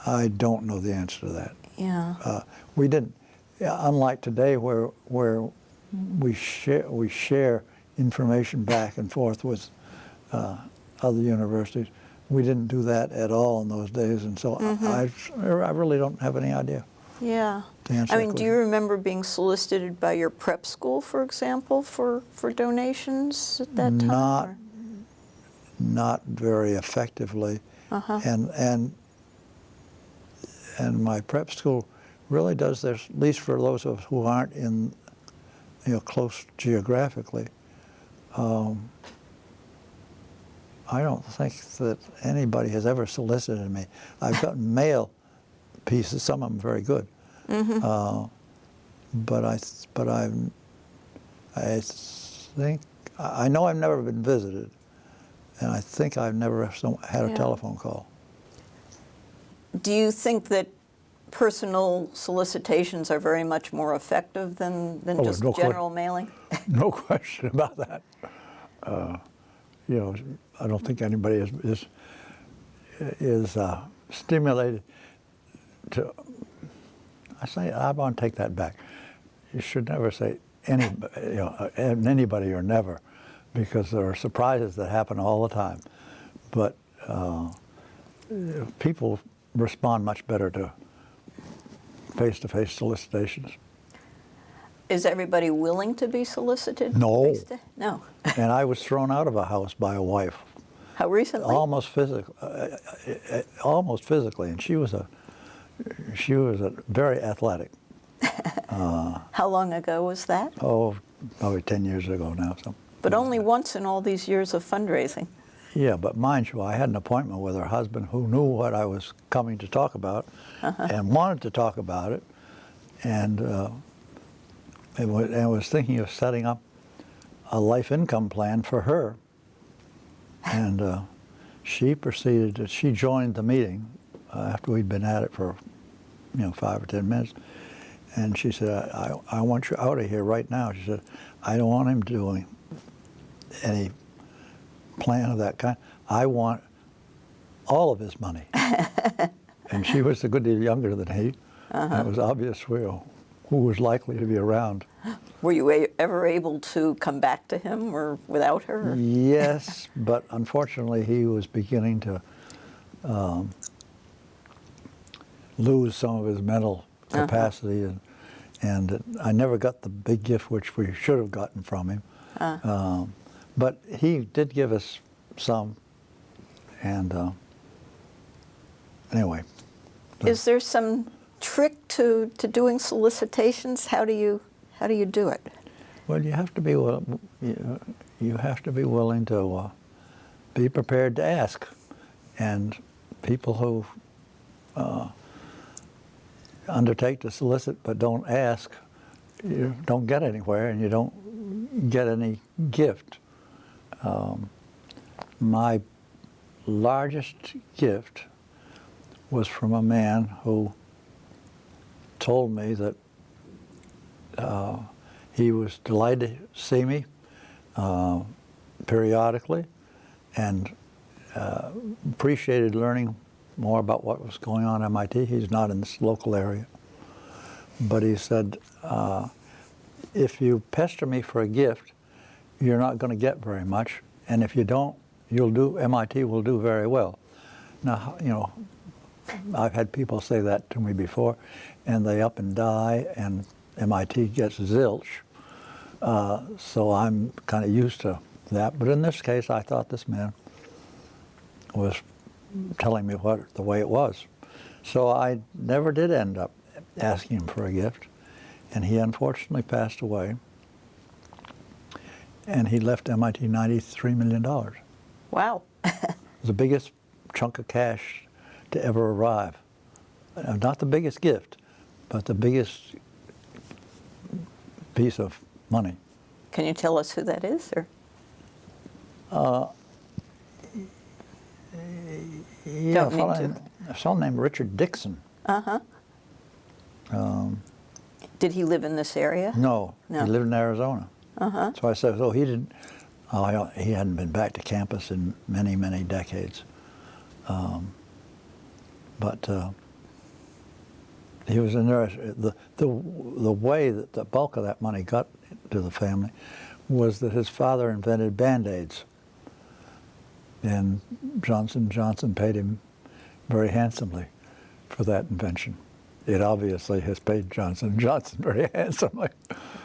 I don't know the answer to that. Yeah. We didn't, unlike today where we share information back and forth with other universities. We didn't do that at all in those days, and so I really don't have any idea. Yeah. I mean, do you remember being solicited by your prep school, for example, for donations at that time? Not very effectively, and my prep school really does this, at least for those of us who aren't in, close geographically. I don't think that anybody has ever solicited me. I've gotten mail pieces, some of them very good, but I think I know I've never been visited, and I think I've never had a telephone call. Do you think that personal solicitations are very much more effective than just general mailing? No question about that. I don't think anybody is stimulated to. I want to take that back. You should never say anybody or never, because there are surprises that happen all the time. But people respond much better to face-to-face solicitations. Is everybody willing to be solicited? No. No. And I was thrown out of a house by a wife. How recently? Almost physically, and she was a very athletic. How long ago was that? Oh, probably 10 years ago now. But only once in all these years of fundraising. Yeah, but mind you, I had an appointment with her husband who knew what I was coming to talk about and wanted to talk about it, and I was thinking of setting up a life income plan for her. And she joined the meeting after we'd been at it for 5 or 10 minutes. And she said, I want you out of here right now. She said, I don't want him doing any plan of that kind. I want all of his money. And she was a good deal younger than he. And it was obvious who was likely to be around. Were you ever able to come back to him or without her? Yes, but unfortunately he was beginning to lose some of his mental capacity, and I never got the big gift which we should have gotten from him. But he did give us some, and anyway. Is there some trick to doing solicitations? How do you do it? Well, you have to be willing to be prepared to ask, and people who undertake to solicit but don't ask, you don't get anywhere, and you don't get any gift. My largest gift was from a man who told me that he was delighted to see me periodically, and appreciated learning more about what was going on at MIT. He's not in this local area. But he said, if you pester me for a gift, you're not going to get very much. And if you don't, MIT will do very well. Now, I've had people say that to me before, and they up and die, and MIT gets zilch. So I'm kind of used to that. But in this case, I thought this man was telling me the way it was. So I never did end up asking him for a gift. And he unfortunately passed away. And he left MIT $93 million. Wow. It was the biggest chunk of cash to ever arrive. Not the biggest gift, but the biggest piece of money. Can you tell us who that is, or? Yeah, a fellow named Richard Dixon. Did he live in this area? No, he lived in Arizona. So I said, he didn't. He hadn't been back to campus in many, many decades. But he was in there. The way that the bulk of that money got to the family was that his father invented Band-Aids, and Johnson & Johnson paid him very handsomely for that invention. It obviously has paid Johnson & Johnson very handsomely.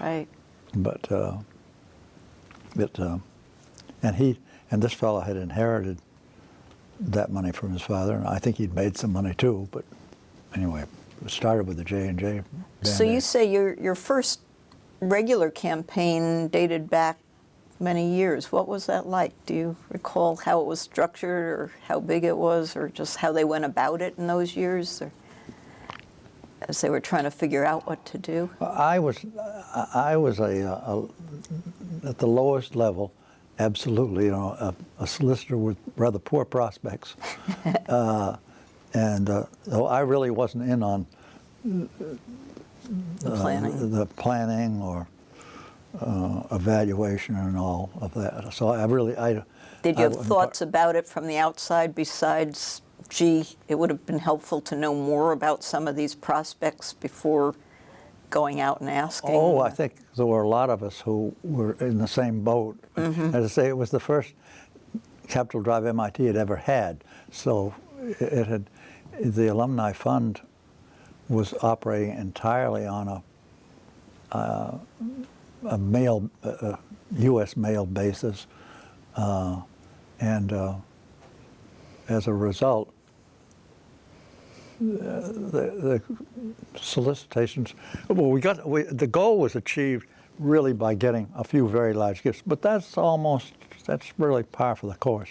Right. But and this fellow had inherited that money from his father, and I think he'd made some money too. But anyway, it started with the J&J Band-Aid. So you say your first regular campaign dated back many years. What was that like? Do you recall how it was structured, or how big it was, or just how they went about it in those years, or as they were trying to figure out what to do? I was at the lowest level, absolutely, a solicitor with rather poor prospects, and though I really wasn't in on the planning or evaluation and all of that. So Did you have thoughts about it from the outside besides, gee, it would have been helpful to know more about some of these prospects before going out and asking? Oh, I think there were a lot of us who were in the same boat. As I say, it was the first capital drive MIT had ever had. So the Alumni Fund was operating entirely on a U.S. mail basis, and as a result, the solicitations. Well, the goal was achieved really by getting a few very large gifts, but that's really par for the course.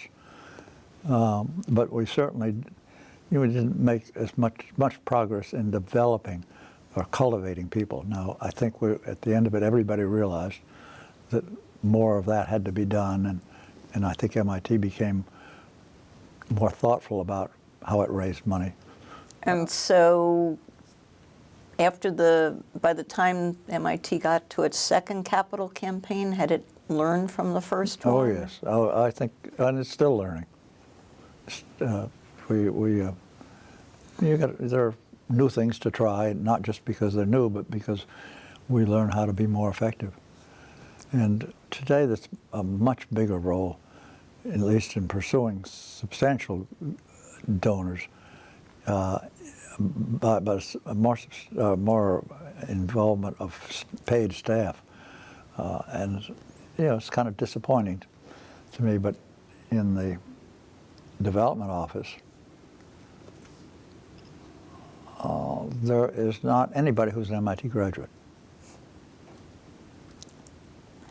But we certainly, we didn't make as much progress in developing or cultivating people. Now, I think at the end of it, everybody realized that more of that had to be done, and I think MIT became more thoughtful about how it raised money. And so by the time MIT got to its second capital campaign, had it learned from the first one? Oh, yes. I think, and it's still learning. There are new things to try, not just because they're new, but because we learn how to be more effective. And today there's a much bigger role, at least in pursuing substantial donors, but more involvement of paid staff. And it's kind of disappointing to me, but in the development office, there is not anybody who's an MIT graduate.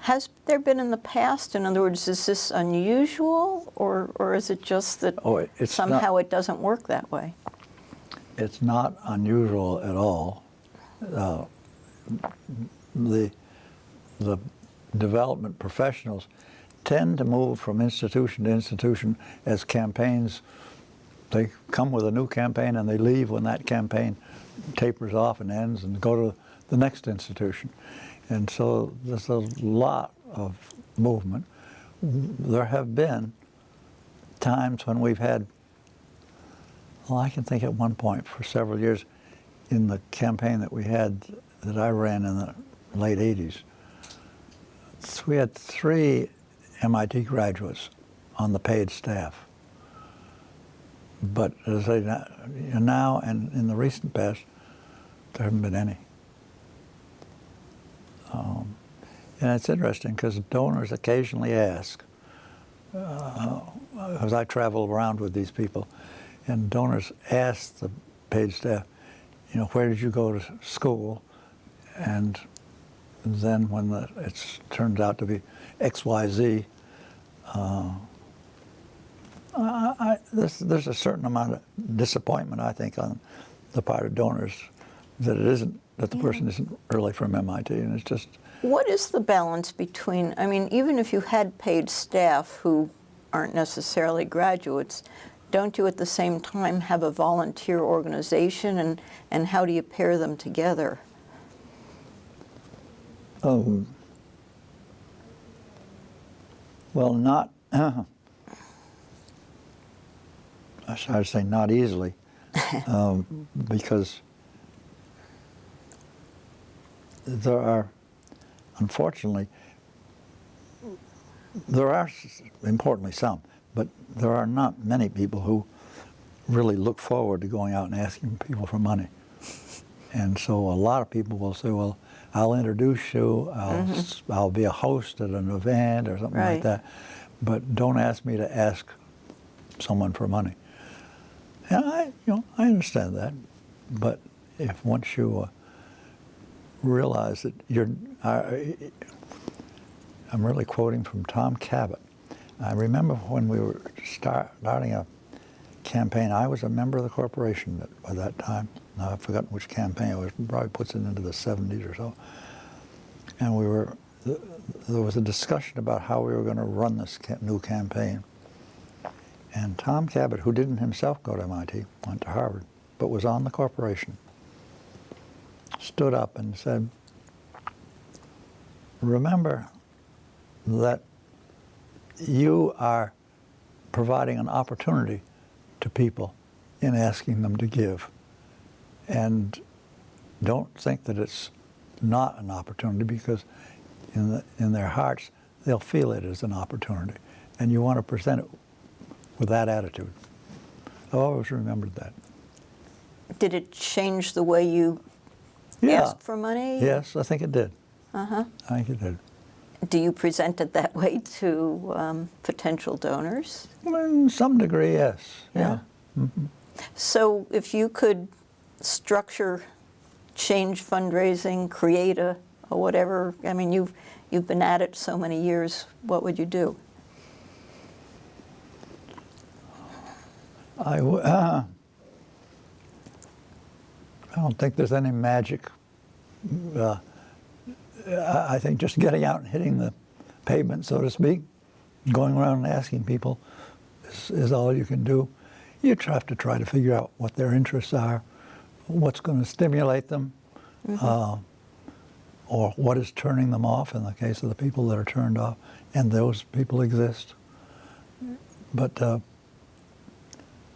Has there been in the past? In other words, is this unusual, or is it just that somehow it doesn't work that way? It's not unusual at all. The development professionals tend to move from institution to institution as campaigns. They come with a new campaign and they leave when that campaign tapers off and ends and go to the next institution. And so there's a lot of movement. There have been times when we've had, well, I can think at one point for several years in the campaign that we had, that I ran in the late 80s, we had 3 MIT graduates on the paid staff. But as I say, now and in the recent past, there haven't been any. And it's interesting because donors occasionally ask, because I travel around with these people, and donors ask the paid staff, where did you go to school? And then when it turns out to be XYZ, there's a certain amount of disappointment, I think, on the part of donors that the person isn't really from MIT, and it's just. What is the balance between, even if you had paid staff who aren't necessarily graduates, don't you at the same time have a volunteer organization, and how do you pair them together? Well, not, I should say not easily, because there are, unfortunately, there are importantly some, but there are not many people who really look forward to going out and asking people for money. And so a lot of people will say, well, I'll introduce you, I'll be a host at an event or something like that, but don't ask me to ask someone for money. And I understand that, but if once you realize that I'm really quoting from Tom Cabot. I remember when we were starting a campaign, I was a member of the corporation by that time. Now I've forgotten which campaign it was, probably puts it into the 70s or so. And there was a discussion about how we were going to run this new campaign. And Tom Cabot, who didn't himself go to MIT, went to Harvard, but was on the corporation, stood up and said, remember that you are providing an opportunity to people in asking them to give. And don't think that it's not an opportunity, because in their hearts, they'll feel it as an opportunity. And you want to present it with that attitude. I've always remembered that. Did it change the way you asked for money? Yes, I think it did. I think it did. Do you present it that way to potential donors? Well, in some degree, yes. Yeah. Mm-hmm. So if you could structure, change fundraising, create a whatever, you've been at it so many years, what would you do? don't think there's any magic. I think just getting out and hitting the pavement, so to speak, going around and asking people is all you can do. You have to try to figure out what their interests are, what's going to stimulate them, or what is turning them off in the case of the people that are turned off, and those people exist. But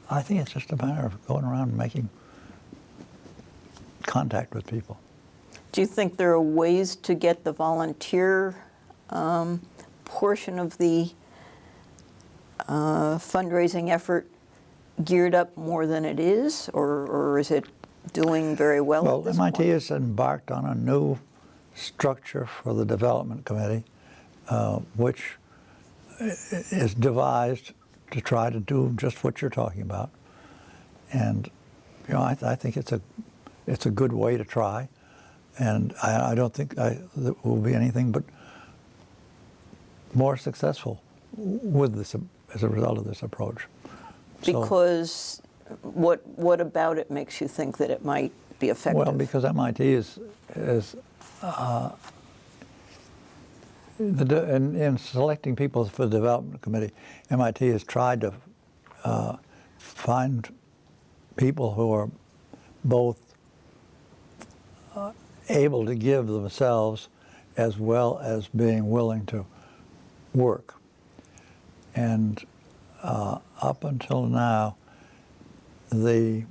I think it's just a matter of going around and making contact with people. Do you think there are ways to get the volunteer portion of the fundraising effort geared up more than it is, or is it doing very well at this MIT point? has embarked on a new structure for the development committee, which is devised to try to do just what you're talking about. And I think it's a good way to try. And I don't think that will be anything but more successful with this as a result of this approach. Because what about it makes you think that it might be effective? Well, because MIT is in selecting people for the development committee, MIT has tried to find people who are both able to give themselves as well as being willing to work. And up until now, the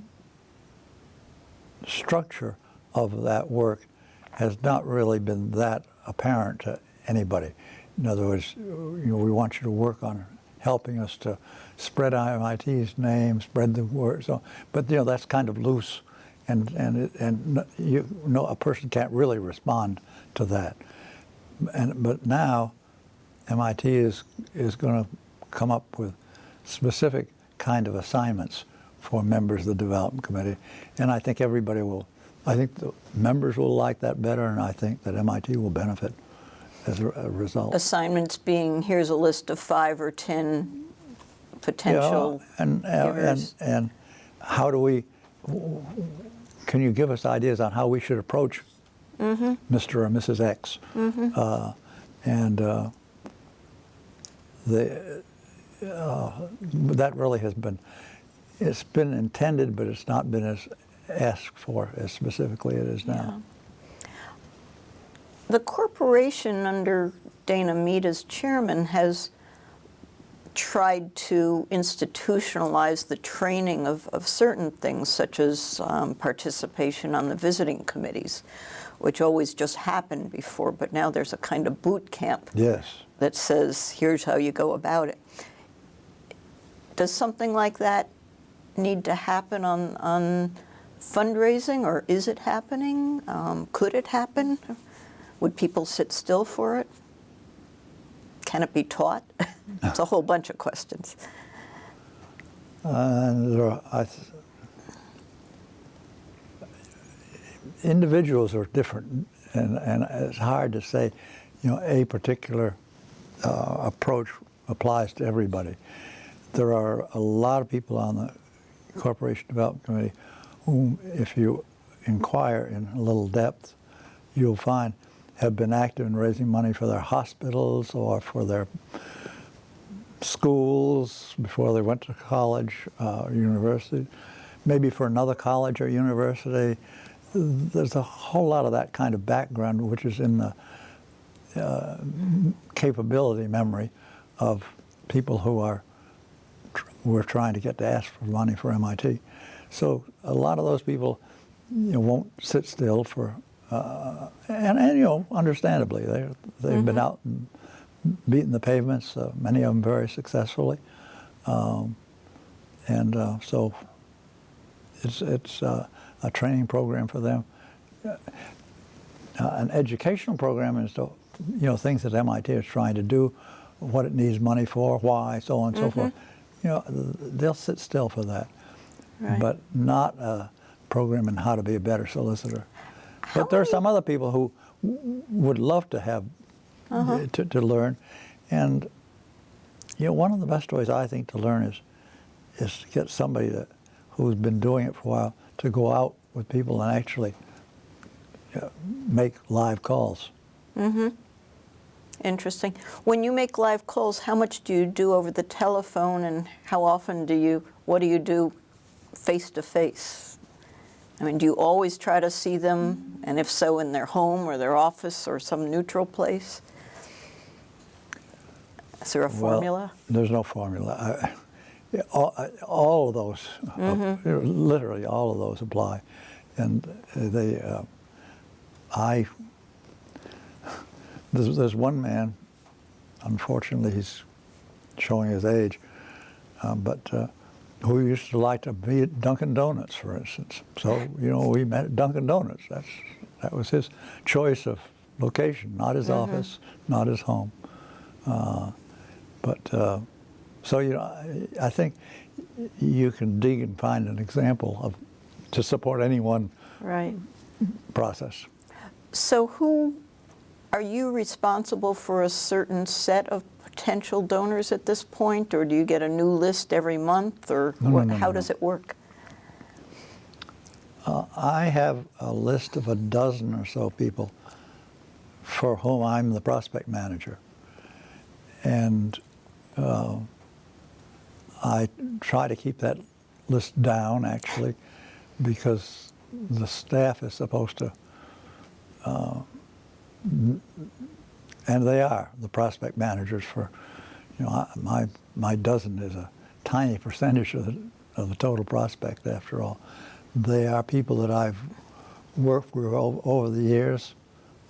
structure of that work has not really been that apparent to anybody. In other words, we want you to work on helping us to spread MIT's name, spread the word. So, but that's kind of loose, and a person can't really respond to that. But now, MIT is going to come up with specific kind of assignments for members of the development committee, and I think everybody will. I think the members will like that better, and I think that MIT will benefit as a result. Assignments being, here's a list of 5 or 10 potential givers. And how do we? Can you give us ideas on how we should approach Mr. or Mrs. X? That really has been. It's been intended, but it's not been as asked for as specifically it is now. Yeah. The corporation under Dana Mead as chairman has tried to institutionalize the training of certain things, such as participation on the visiting committees, which always just happened before, but now there's a kind of boot camp that says, here's how you go about it. Does something like that need to happen on fundraising, or is it happening? Could it happen? Would people sit still for it? Can it be taught? It's a whole bunch of questions. Individuals are different, and it's hard to say, a particular approach applies to everybody. There are a lot of people on the Corporation Development Committee whom, if you inquire in a little depth, you'll find have been active in raising money for their hospitals or for their schools before they went to college or university, maybe for another college or university. There's a whole lot of that kind of background which is in the capability memory of people who we're trying to get to ask for money for MIT. So a lot of those people won't sit still for, and understandably, they've been out and beaten the pavements, many of them very successfully. So it's a training program for them. An educational program is things that MIT is trying to do, what it needs money for, why, so on and so forth. They'll sit still for that, but not a program in how to be a better solicitor. But there are some other people who would love to have to learn, and one of the best ways I think to learn is to get somebody who's been doing it for a while to go out with people and actually make live calls. Interesting. When you make live calls, how much do you do over the telephone, and how often what do you do face to face? I mean, do you always try to see them, and if so, in their home or their office or some neutral place? Is there a formula? Well, there's no formula. All of those, literally all of those apply. And there's one man, unfortunately he's showing his age, but who used to like to be at Dunkin' Donuts, for instance. So, we met at Dunkin' Donuts. That was his choice of location, not his office, not his home. So, I think you can dig and find an example to support any one process. So are you responsible for a certain set of potential donors at this point, or do you get a new list every month, or how does it work? I have a list of a dozen or so people for whom I'm the prospect manager. And I try to keep that list down, actually, because the staff is supposed to, and they are the prospect managers for, my dozen is a tiny percentage of the total prospect, after all. They are people that I've worked with over the years,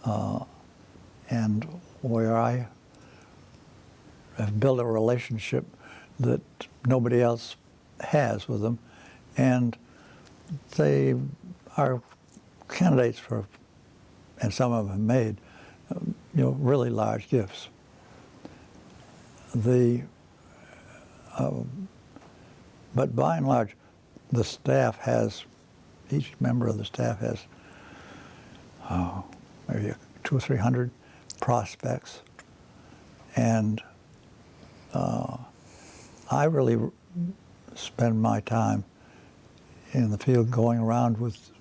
and where I have built a relationship that nobody else has with them, and they are candidates for, and some of them made, really large gifts. But by and large, the staff has, each member of the staff has maybe 200 or 300 prospects, and I really spend my time in the field going around with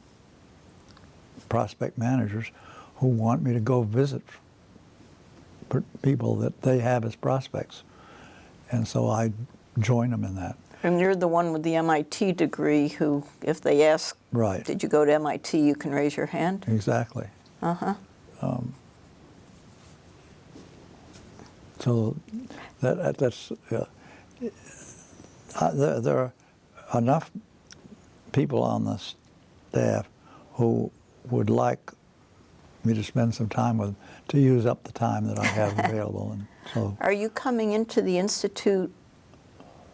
prospect managers who want me to go visit people that they have as prospects. And so I join them in that. And you're the one with the MIT degree who, if they ask, did you go to MIT, you can raise your hand? Exactly. So that's there are enough people on the staff who would like me to spend some time with them to use up the time that I have available. And so, are you coming into the Institute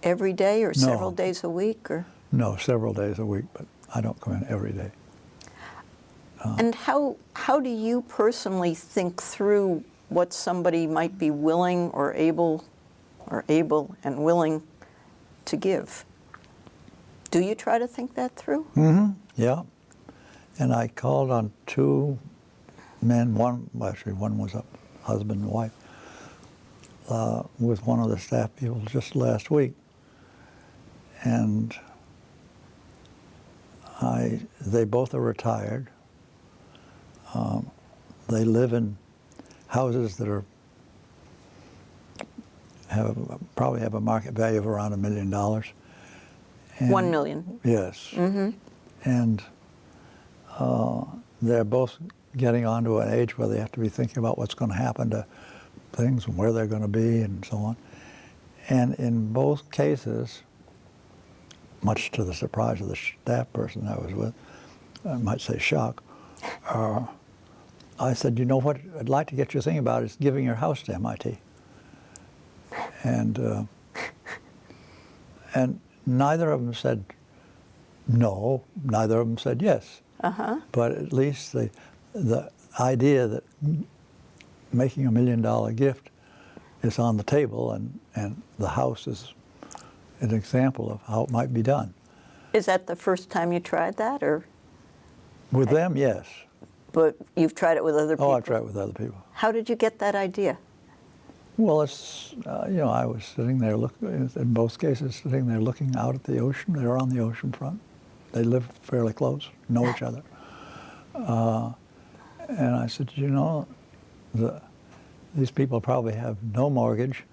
every day or several days a week? Or? No, several days a week, but I don't come in every day. And how do you personally think through what somebody might be willing or able and willing to give? Do you try to think that through? Yeah. And I called on two men, one was a husband and wife, with one of the staff people just last week. And they both are retired. They live in houses that probably have a market value of around $1 million. And, 1 million. Yes. And they're both getting onto an age where they have to be thinking about what's going to happen to things and where they're going to be and so on. And in both cases, much to the surprise of the staff person I was with, I might say shock, I said, you know what I'd like to get you thinking about is giving your house to MIT. And neither of them said no, neither of them said yes. But at least the idea that making $1 million gift is on the table, and the house is an example of how it might be done. Is that the first time you tried that, or? With them, yes. But you've tried it with other people? Oh, I've tried it with other people. How did you get that idea? Well, it's, I was sitting there, in both cases, sitting there looking out at the ocean. They were on the ocean front. they live fairly close, know each other. And I said, you know, these people probably have no mortgage,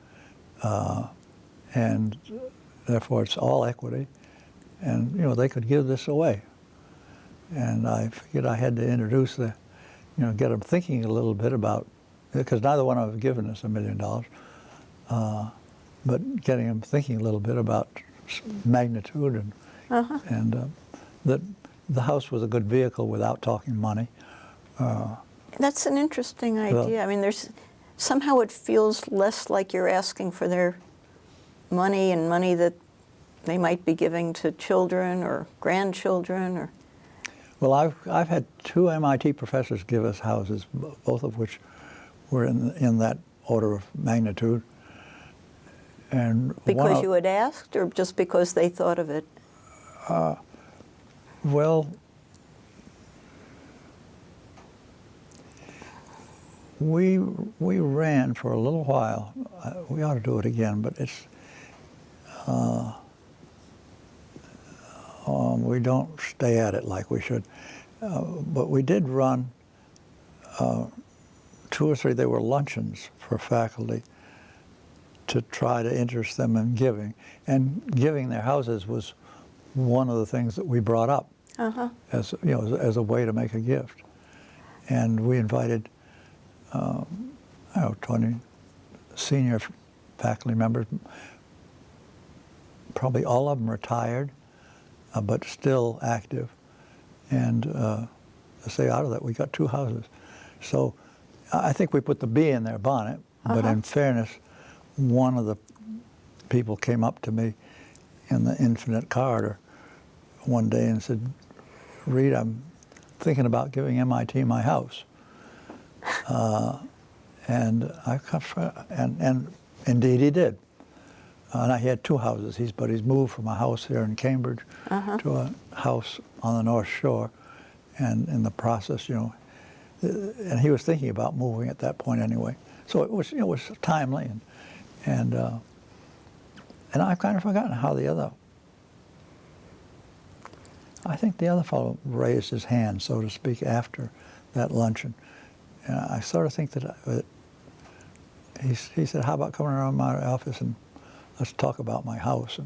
and therefore it's all equity, and you know they could give this away. And I figured I had to introduce get them thinking a little bit about, because neither one of them have given us $1 million, but getting them thinking a little bit about magnitude and that the house was a good vehicle without talking money. That's an interesting idea. I mean, somehow it feels less like you're asking for their money and money that they might be giving to children or grandchildren or. Well, I've had 2 MIT professors give us houses, both of which were in that order of magnitude. And because you had asked, or just because they thought of it? Well, we ran for a little while. We ought to do it again, but it's we don't stay at it like we should. But we did run 2 or 3. They were luncheons for faculty to try to interest them in giving, and giving their houses was one of the things that we brought up as a way to make a gift. And we invited 20 senior faculty members. Probably all of them retired, but still active. And to say out of that, we got 2 houses. So I think we put the bee in their bonnet, but in fairness, one of the people came up to me in the Infinite corridor one day and said, Reid, I'm thinking about giving MIT my house. And indeed he did. And I had 2 houses, but he's moved from a house here in Cambridge to a house on the North Shore, and in the process, and he was thinking about moving at that point anyway. So it was timely, and I've kind of forgotten how I think the other fellow raised his hand, so to speak, after that luncheon. And I sort of think that he said, how about coming around my office and let's talk about my house.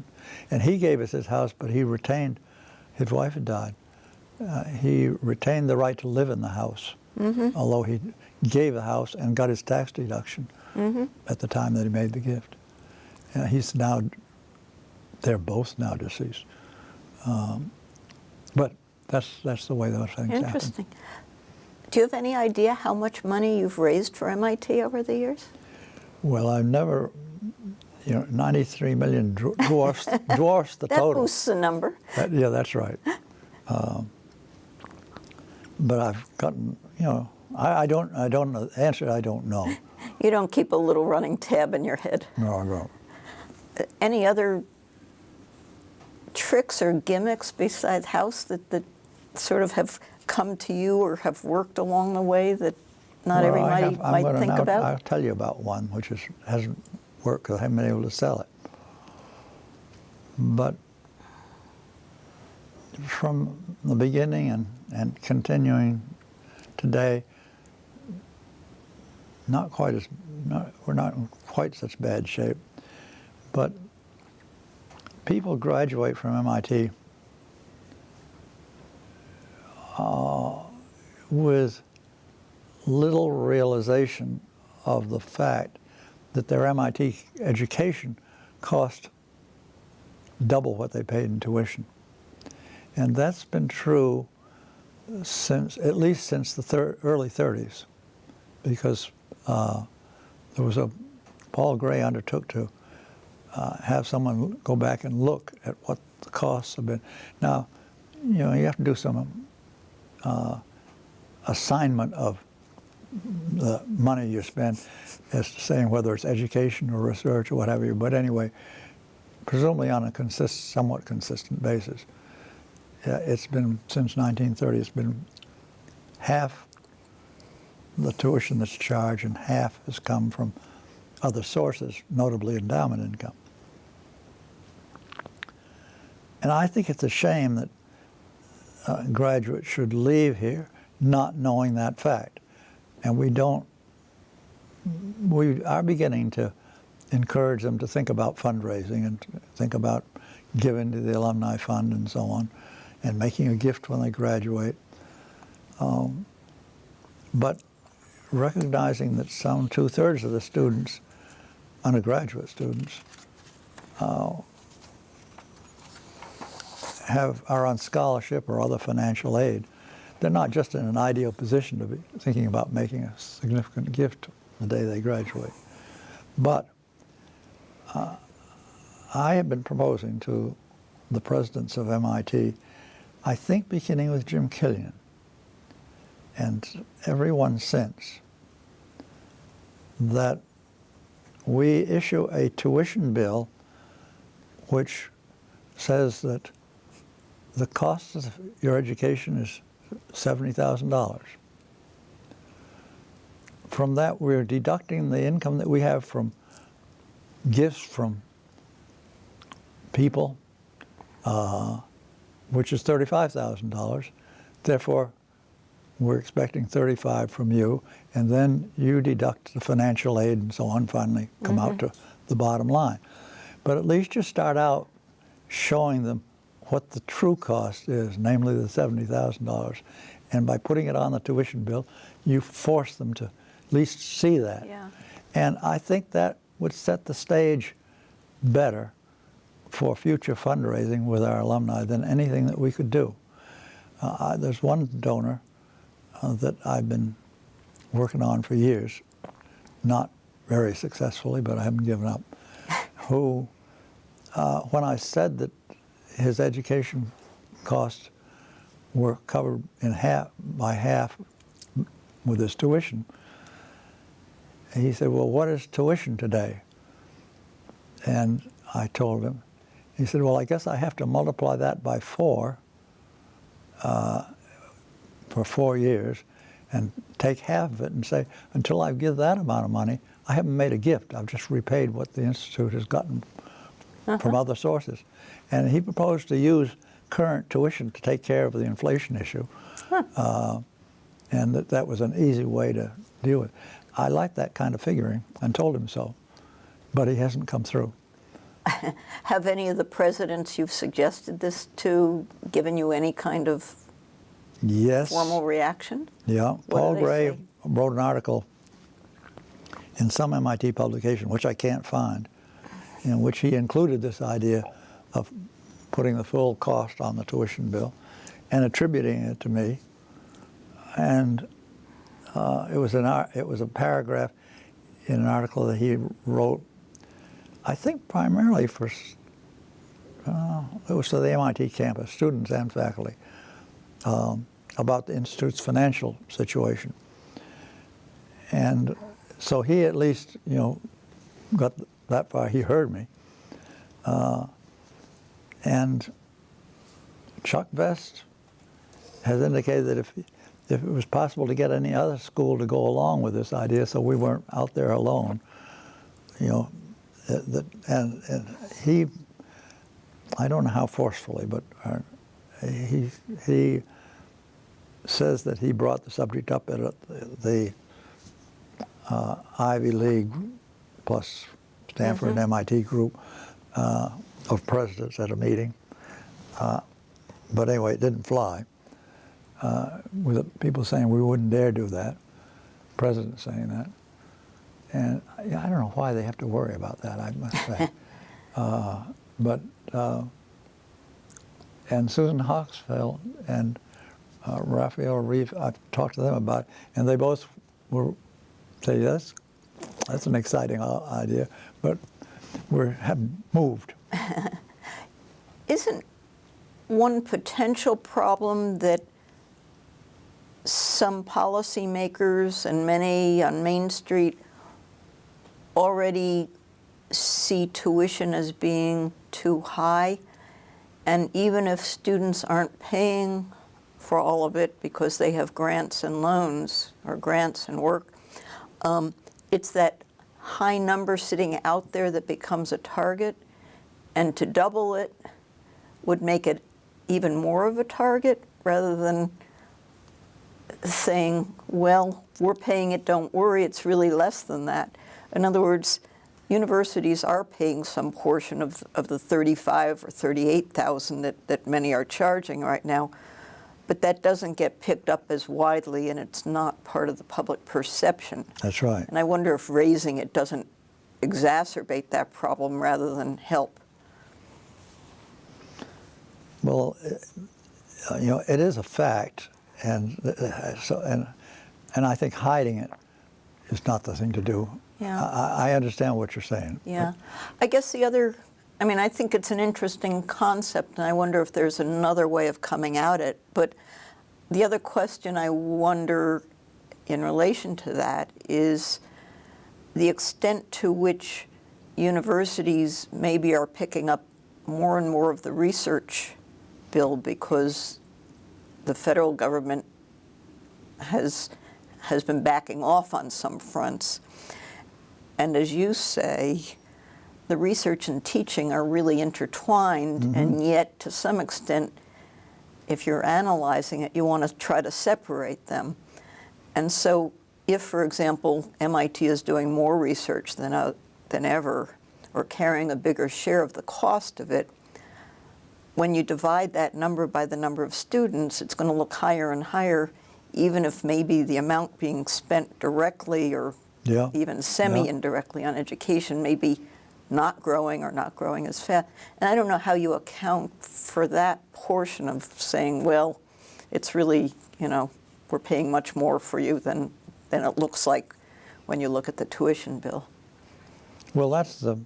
And he gave us his house, but he retained, his wife had died, he retained the right to live in the house, although he gave the house and got his tax deduction at the time that he made the gift. They're both now deceased. But that's the way those things happen. Interesting. Do you have any idea how much money you've raised for MIT over the years? Well, I've never, 93 million dwarfs the total. That boosts the number. Yeah, that's right. But I've gotten, I don't know. The answer, I don't know. You don't keep a little running tab in your head. No, I don't. Any other tricks or gimmicks besides house that sort of have come to you or have worked along the way that not everybody might think about? I'll tell you about one which hasn't worked because I haven't been able to sell it. But from the beginning and continuing today, we're not in quite such bad shape, but people graduate from MIT with little realization of the fact that their MIT education cost double what they paid in tuition. And that's been true at least since the early 30s, because there was Paul Gray undertook to have someone go back and look at what the costs have been. Now, you have to do some assignment of the money you spend as to saying whether it's education or research or what have you. But anyway, presumably on a somewhat consistent basis. It's been, since 1930, it's been half the tuition that's charged and half has come from other sources, notably endowment income. And I think it's a shame that graduates should leave here not knowing that fact. And we are beginning to encourage them to think about fundraising and think about giving to the alumni fund and so on, and making a gift when they graduate. But recognizing that some 2/3 of the students, undergraduate students, are on scholarship or other financial aid. They're not just in an ideal position to be thinking about making a significant gift the day they graduate. But I have been proposing to the presidents of MIT, I think beginning with Jim Killian, and everyone since, that we issue a tuition bill which says that the cost of your education is $70,000. From that, we're deducting the income that we have from gifts from people, which is $35,000. Therefore, we're expecting $35,000 from you, and then you deduct the financial aid and so on, finally come out to the bottom line. But at least you start out showing them what the true cost is, namely the $70,000. And by putting it on the tuition bill, you force them to at least see that. Yeah. And I think that would set the stage better for future fundraising with our alumni than anything that we could do. There's one donor that I've been working on for years, not very successfully, but I haven't given up, who, when I said that his education costs were covered by half with his tuition, he said, well, what is tuition today? And I told him. He said, well, I guess I have to multiply that by 4 for 4 years and take half of it and say, until I give that amount of money, I haven't made a gift. I've just repaid what the Institute has gotten from other sources. And he proposed to use current tuition to take care of the inflation issue. And that was an easy way to deal with it. I like that kind of figuring and told him so, but he hasn't come through. Have any of the presidents you've suggested this to given you any kind of formal reaction? Yeah. What Paul do they Gray say? wrote an article in some MIT publication, which I can't find, in which he included this idea of putting the full cost on the tuition bill and attributing it to me. And it was a paragraph in an article that he wrote, I think primarily for, it was to the MIT campus, students and faculty, about the Institute's financial situation. And so he at least, got that far. He heard me. And Chuck Vest has indicated that if it was possible to get any other school to go along with this idea, so we weren't out there alone, and he, I don't know how forcefully, but he says that he brought the subject up at the Ivy League plus Stanford and MIT group of presidents at a meeting. But anyway, it didn't fly. With people saying we wouldn't dare do that, president saying that. And I don't know why they have to worry about that, I must say. And Susan Hoxfeld and Raphael Reeve, I've talked to them about it, and they both were say, yes, that's an exciting idea, but we have moved. Isn't one potential problem that some policymakers and many on Main Street already see tuition as being too high, and even if students aren't paying for all of it because they have grants and loans or grants and work, it's that high number sitting out there that becomes a target, and to double it would make it even more of a target? rather than saying, well, we're paying it, don't worry, it's really less than that. In other words, universities are paying some portion of the $35,000 or $38,000 that many are charging right now, but that doesn't get picked up as widely, and it's not part of the public perception. That's right. And I wonder if raising it doesn't exacerbate that problem rather than help. Well, it is a fact, and I think hiding it is not the thing to do. Yeah. I understand what you're saying. Yeah. I guess I think it's an interesting concept, and I wonder if there's another way of coming at it. But the other question I wonder in relation to that is the extent to which universities maybe are picking up more and more of the research bill because the federal government has been backing off on some fronts. And as you say, the research and teaching are really intertwined, and yet to some extent, if you're analyzing it, you want to try to separate them. And so if, for example, MIT is doing more research than ever, or carrying a bigger share of the cost of it, when you divide that number by the number of students, it's going to look higher and higher, even if maybe the amount being spent directly or even semi-indirectly on education may be not growing or not growing as fast. And I don't know how you account for that portion of saying, well, it's really, we're paying much more for you than it looks like when you look at the tuition bill. Well, that's the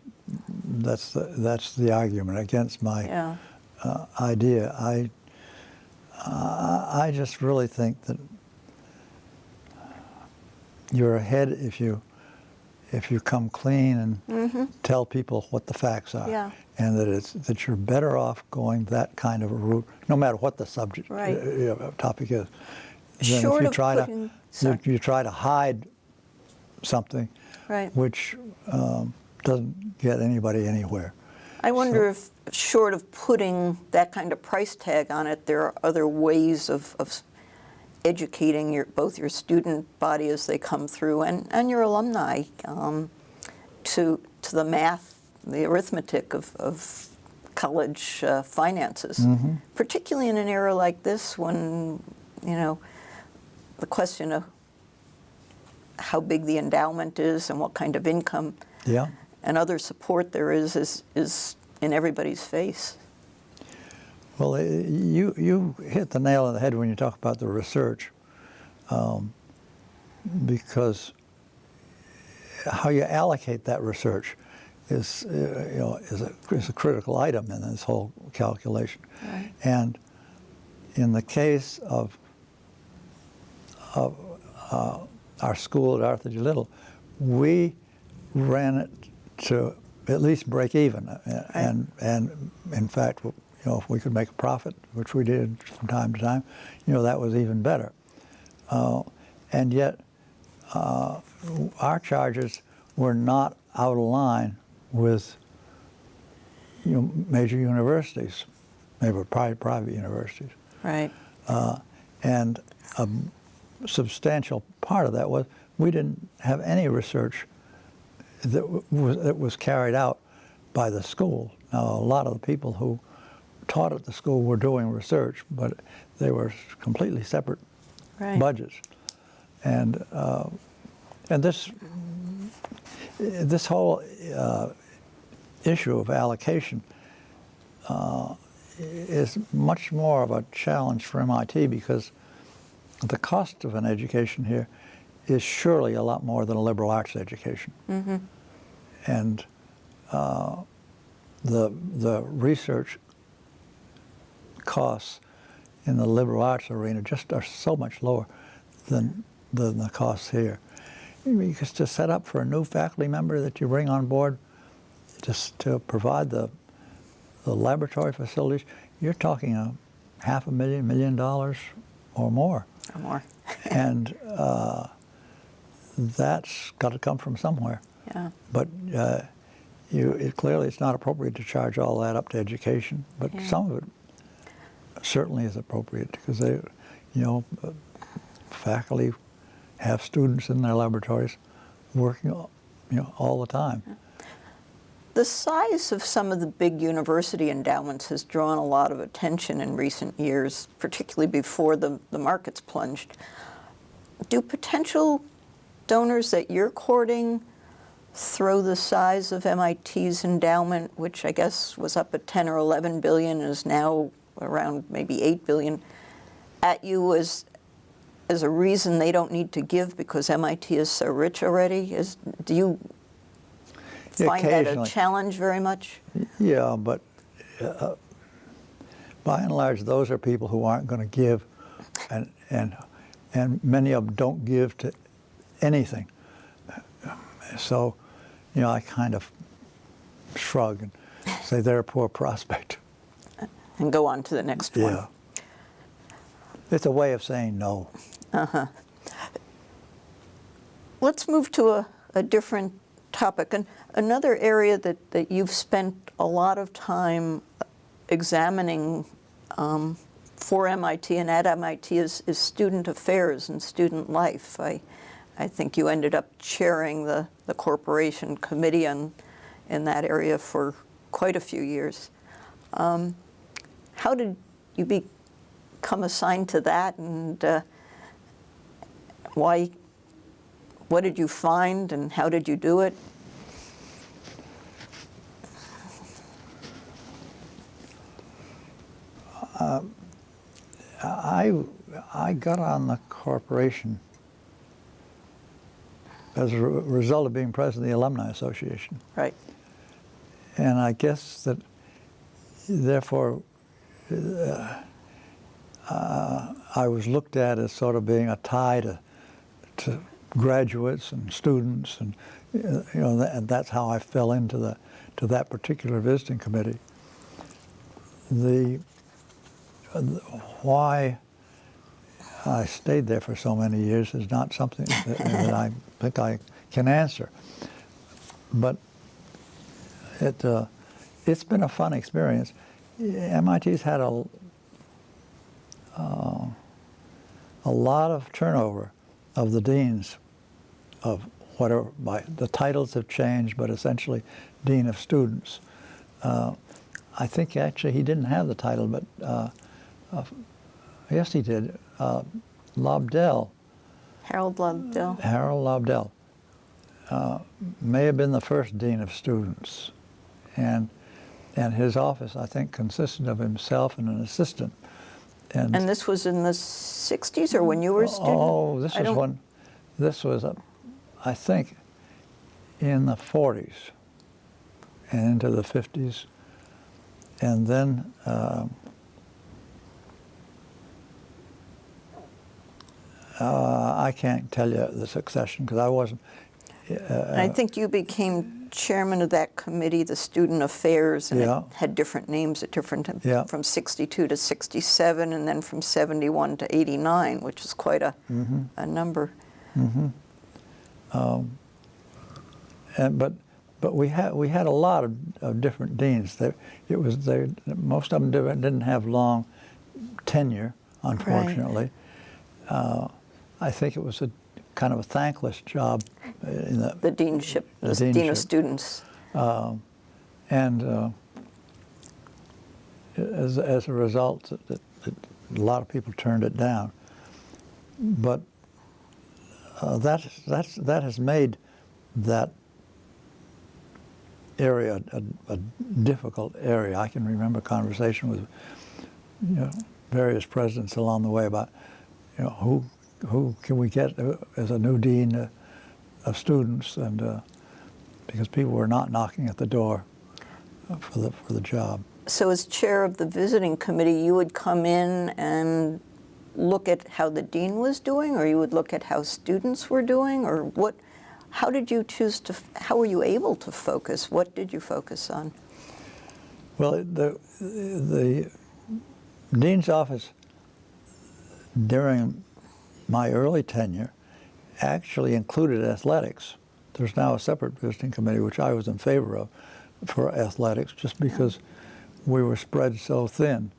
argument against my idea. I just really think that you're ahead if you come clean and tell people what the facts are, and that you're better off going that kind of a route, no matter what the subject topic is. Than if you try to hide something, which doesn't get anybody anywhere. I wonder if, short of putting that kind of price tag on it, there are other ways of educating both your student body as they come through and your alumni to the math, the arithmetic of college finances, particularly in an era like this when, the question of how big the endowment is and what kind of income and other support there is in everybody's face. Well, you hit the nail on the head when you talk about the research, because how you allocate that research is a critical item in this whole calculation. Right. And in the case of our school at Arthur G. Little, we ran it to at least break even, and in fact, if we could make a profit, which we did from time to time, that was even better. And yet, our charges were not out of line with major universities, maybe private universities. Right. And a substantial part of that was we didn't have any research that was carried out by the school. Now, a lot of the people who taught at the school were doing research, but they were completely separate budgets. And this whole issue of allocation is much more of a challenge for MIT because the cost of an education here is surely a lot more than a liberal arts education. And the research costs in the liberal arts arena just are so much lower than the costs here. Because to set up for a new faculty member that you bring on board, just to provide the laboratory facilities, you're talking $500,000, $1 million or more. Or more. And that's got to come from somewhere. Yeah. But clearly it's not appropriate to charge all that up to education, but some of it certainly is appropriate because they, faculty have students in their laboratories working, all the time. The size of some of the big university endowments has drawn a lot of attention in recent years, particularly before the markets plunged. Do potential donors that you're courting throw the size of MIT's endowment, which I guess was up at 10 or 11 billion and is now around maybe 8 billion, at you as a reason they don't need to give because MIT is so rich already? Do you find that a challenge very much? Yeah, but by and large, those are people who aren't going to give, and many of them don't give to anything. So, I kind of shrug and say they're a poor prospect. And go on to the next one. Yeah. It's a way of saying no. Uh-huh. Let's move to a different topic. And another area that you've spent a lot of time examining for MIT and at MIT is student affairs and student life. I think you ended up chairing the corporation committee in that area for quite a few years. How did you become assigned to that, and why? What did you find, and how did you do it? I got on the corporation as a result of being president of the Alumni Association. Right. And I guess that, therefore, I was looked at as sort of being a tie to graduates and students, and and that's how I fell into that particular visiting committee. Why I stayed there for so many years is not something that I think I can answer. But it's been a fun experience. MIT's had a lot of turnover of the deans of whatever, the titles have changed, but essentially Dean of Students. I think actually he didn't have the title, but yes, he did. Lobdell. Harold Lobdell. Harold Lobdell may have been the first Dean of Students. And his office, I think, consisted of himself and an assistant. And this was in the 60s, or when you were a student? Oh, this was, I think, in the 40s and into the 50s. And then I can't tell you the succession because I wasn't. I think you became chairman of that committee, the Student Affairs, and it had different names at different times, from 62 to 67, and then from 71 to 89, which is quite a number. Mm-hmm. But we had a lot of different deans. Most of them didn't have long tenure, unfortunately. Right. I think it was a kind of a thankless job. The deanship, the Dean of Students. And as a result, a lot of people turned it down. But that has made that area a difficult area. I can remember a conversation with various presidents along the way about who can we get as a new dean of students, and because people were not knocking at the door for the job. So as chair of the visiting committee, you would come in and look at how the dean was doing, or you would look at how students were doing, or what? How did you choose to? How were you able to focus? What did you focus on? Well, the dean's office during my early tenure actually included athletics. There's now a separate visiting committee, which I was in favor of, for athletics, just because we were spread so thin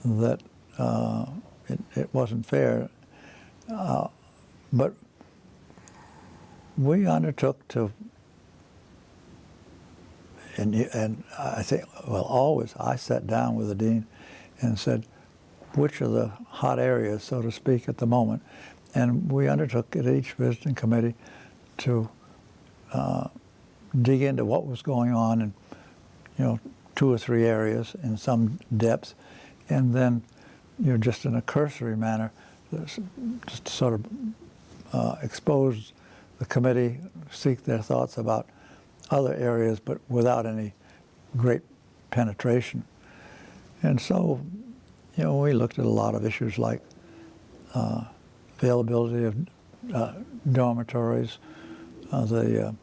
that it wasn't fair. But we undertook to, and I think, well, always I sat down with the dean and said, which are the hot areas, so to speak, at the moment? And we undertook at each visiting committee to dig into what was going on in, 2 or 3 areas in some depth, and then, just in a cursory manner, just to sort of expose the committee, seek their thoughts about other areas, but without any great penetration. And so, we looked at a lot of issues like availability of dormitories, the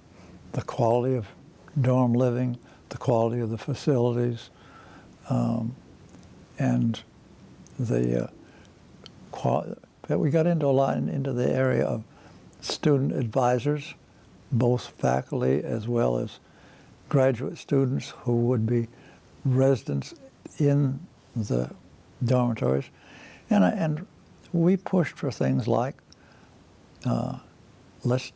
quality of dorm living, the quality of the facilities, and we got into a lot into the area of student advisors, both faculty as well as graduate students who would be residents in the dormitories. And we pushed for things like, let's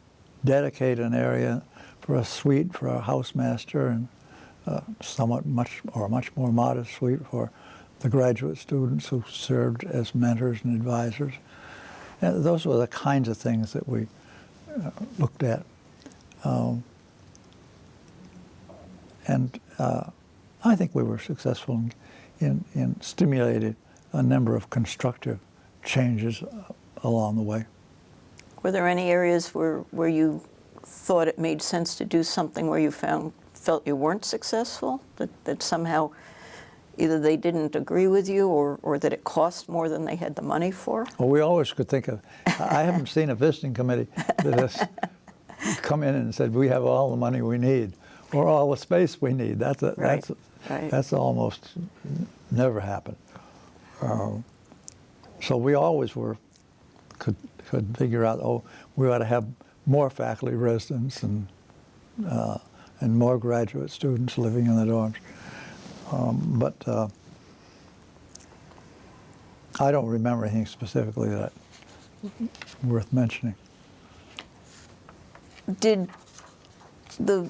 dedicate an area for a suite for a housemaster and much more modest suite for the graduate students who served as mentors and advisors. And those were the kinds of things that we looked at. And I think we were successful in stimulating a number of constructive changes along the way. Were there any areas where you thought it made sense to do something where you felt you weren't successful, that somehow either they didn't agree with you or that it cost more than they had the money for? Well, we always could think of, I haven't seen a visiting committee that has come in and said, we have all the money we need or all the space we need. That's almost never happened. So we always could figure out, we ought to have more faculty residents and more graduate students living in the dorms. But I don't remember anything specifically that worth mentioning. Did the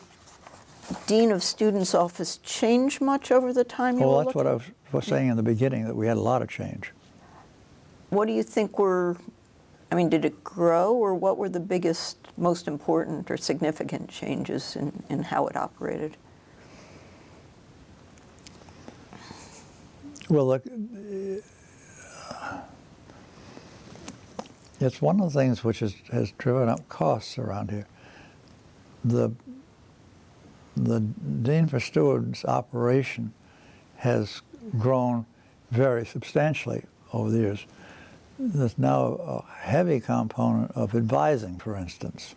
Dean of Students' office change much over the time you were Well, that's looking? what I was saying in the beginning, that we had a lot of change. What do you think did it grow, or what were the biggest, most important or significant changes in how it operated? Well, look, it's one of the things which has driven up costs around here. The Dean for Students operation has grown very substantially over the years. There's now a heavy component of advising, for instance,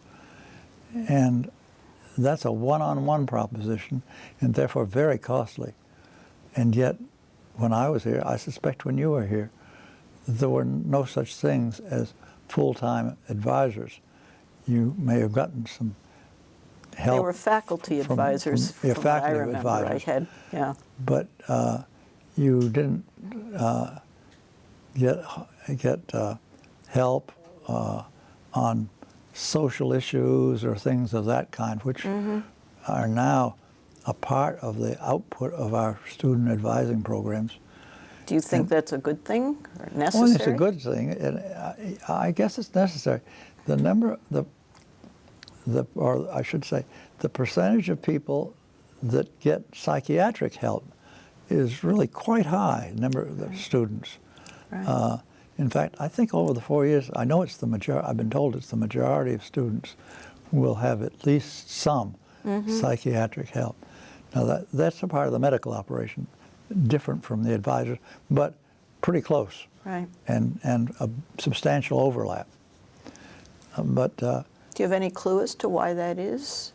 and that's a one-on-one proposition and therefore very costly. And yet, when I was here, I suspect when you were here, there were no such things as full-time advisors. You may have gotten some help. They were faculty advisors, from what I remember. Advisors. Yeah. But you didn't get help on social issues or things of that kind, which are now a part of the output of our student advising programs. Do you think that's a good thing or necessary? Well, it's a good thing, and I guess it's necessary. Or I should say, the percentage of people that get psychiatric help is really quite high, number of the students. Right. In fact, I think over the 4 years, I know it's the majority, I've been told it's the majority of students will have at least some psychiatric help. Now that's a part of the medical operation, different from the advisors, but pretty close. Right. And a substantial overlap. But do you have any clue as to why that is?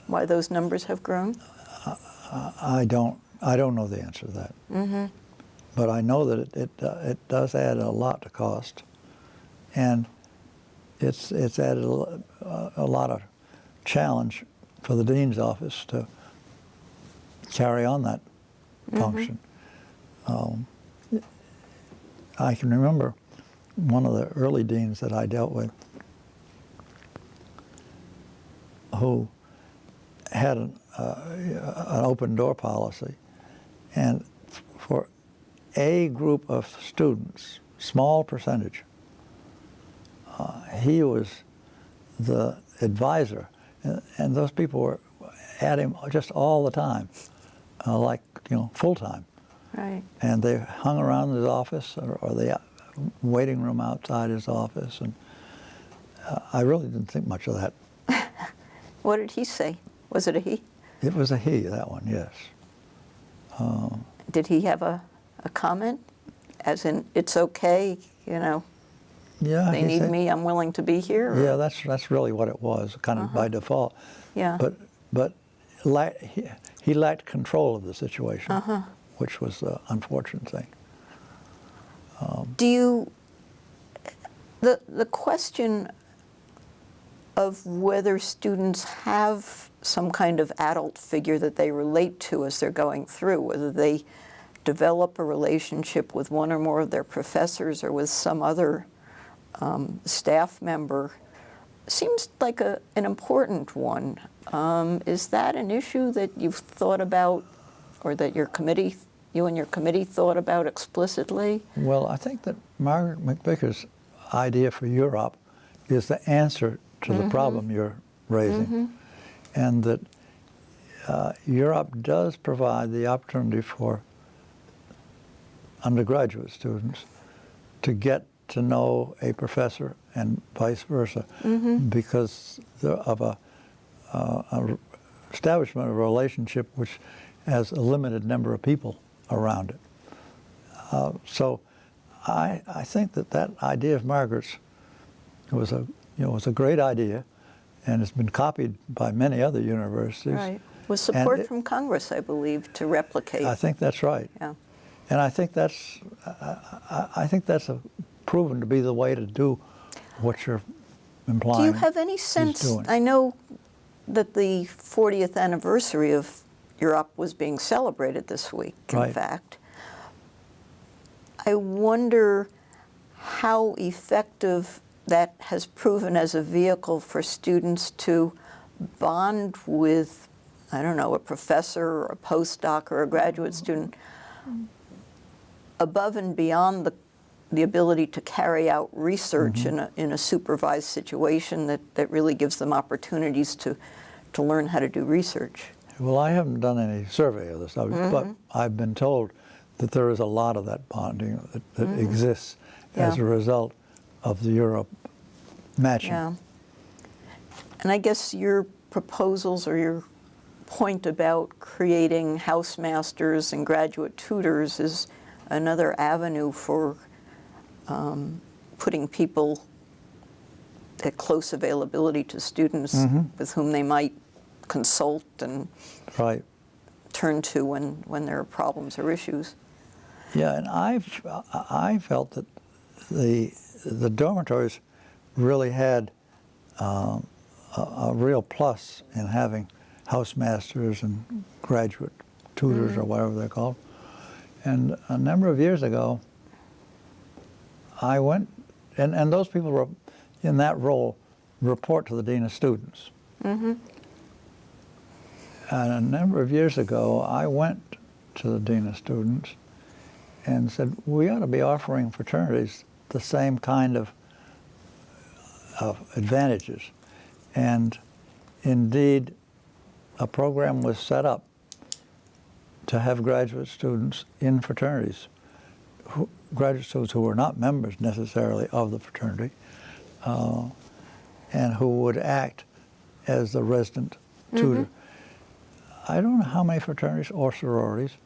Why those numbers have grown? I don't know the answer to that. But I know that it does add a lot to cost, and it's added a lot of challenge for the dean's office to carry on that function. I can remember one of the early deans that I dealt with who had an open door policy, and for a group of students, small percentage, he was the advisor, and those people were at him just all the time, like, full time. Right. And they hung around his office or the waiting room outside his office, and I really didn't think much of that. What did he say? Was it a he? It was a he, that one, yes. Did he have a comment? As in, it's okay, Yeah, they he need said, me, I'm willing to be here? Or? Yeah, that's really what it was, kind of by default. Yeah. But he lacked control of the situation, which was the unfortunate thing. Do you, the question of whether students have some kind of adult figure that they relate to as they're going through, whether they develop a relationship with one or more of their professors or with some other staff member, seems like an important one. Is that an issue that you've thought about, or that you and your committee thought about explicitly? Well, I think that Margaret McVicker's idea for Europe is the answer to the problem you're raising, and that Europe does provide the opportunity for undergraduate students to get to know a professor and vice versa, because of a establishment of a relationship which has a limited number of people around it. So I think that idea of Margaret's was a great idea, and it's been copied by many other universities. Right. With support from Congress, I believe, to replicate. I think that's right. Yeah. And I think that's proven to be the way to do what you're implying. Do you have any sense? I know that the 40th anniversary of Europe was being celebrated this week, in fact. I wonder how effective that has proven as a vehicle for students to bond with, I don't know, a professor or a postdoc or a graduate student above and beyond the ability to carry out research in a supervised situation that really gives them opportunities to learn how to do research. Well, I haven't done any survey of this, but I've been told that there is a lot of that bonding that exists as a result of the Europe matching. Yeah. And I guess your proposals or your point about creating house masters and graduate tutors is another avenue for putting people at close availability to students with whom they might consult and turn to when there are problems or issues. Yeah, and I felt that the dormitories really had a real plus in having house masters and graduate tutors or whatever they're called. And a number of years ago, I went, and those people were in that role report to the Dean of Students. And a number of years ago, I went to the Dean of Students and said, we ought to be offering fraternities the same kind of advantages. And indeed, a program was set up to have graduate students in fraternities, graduate students who were not members necessarily of the fraternity, and who would act as the resident tutor. I don't know how many fraternities or sororities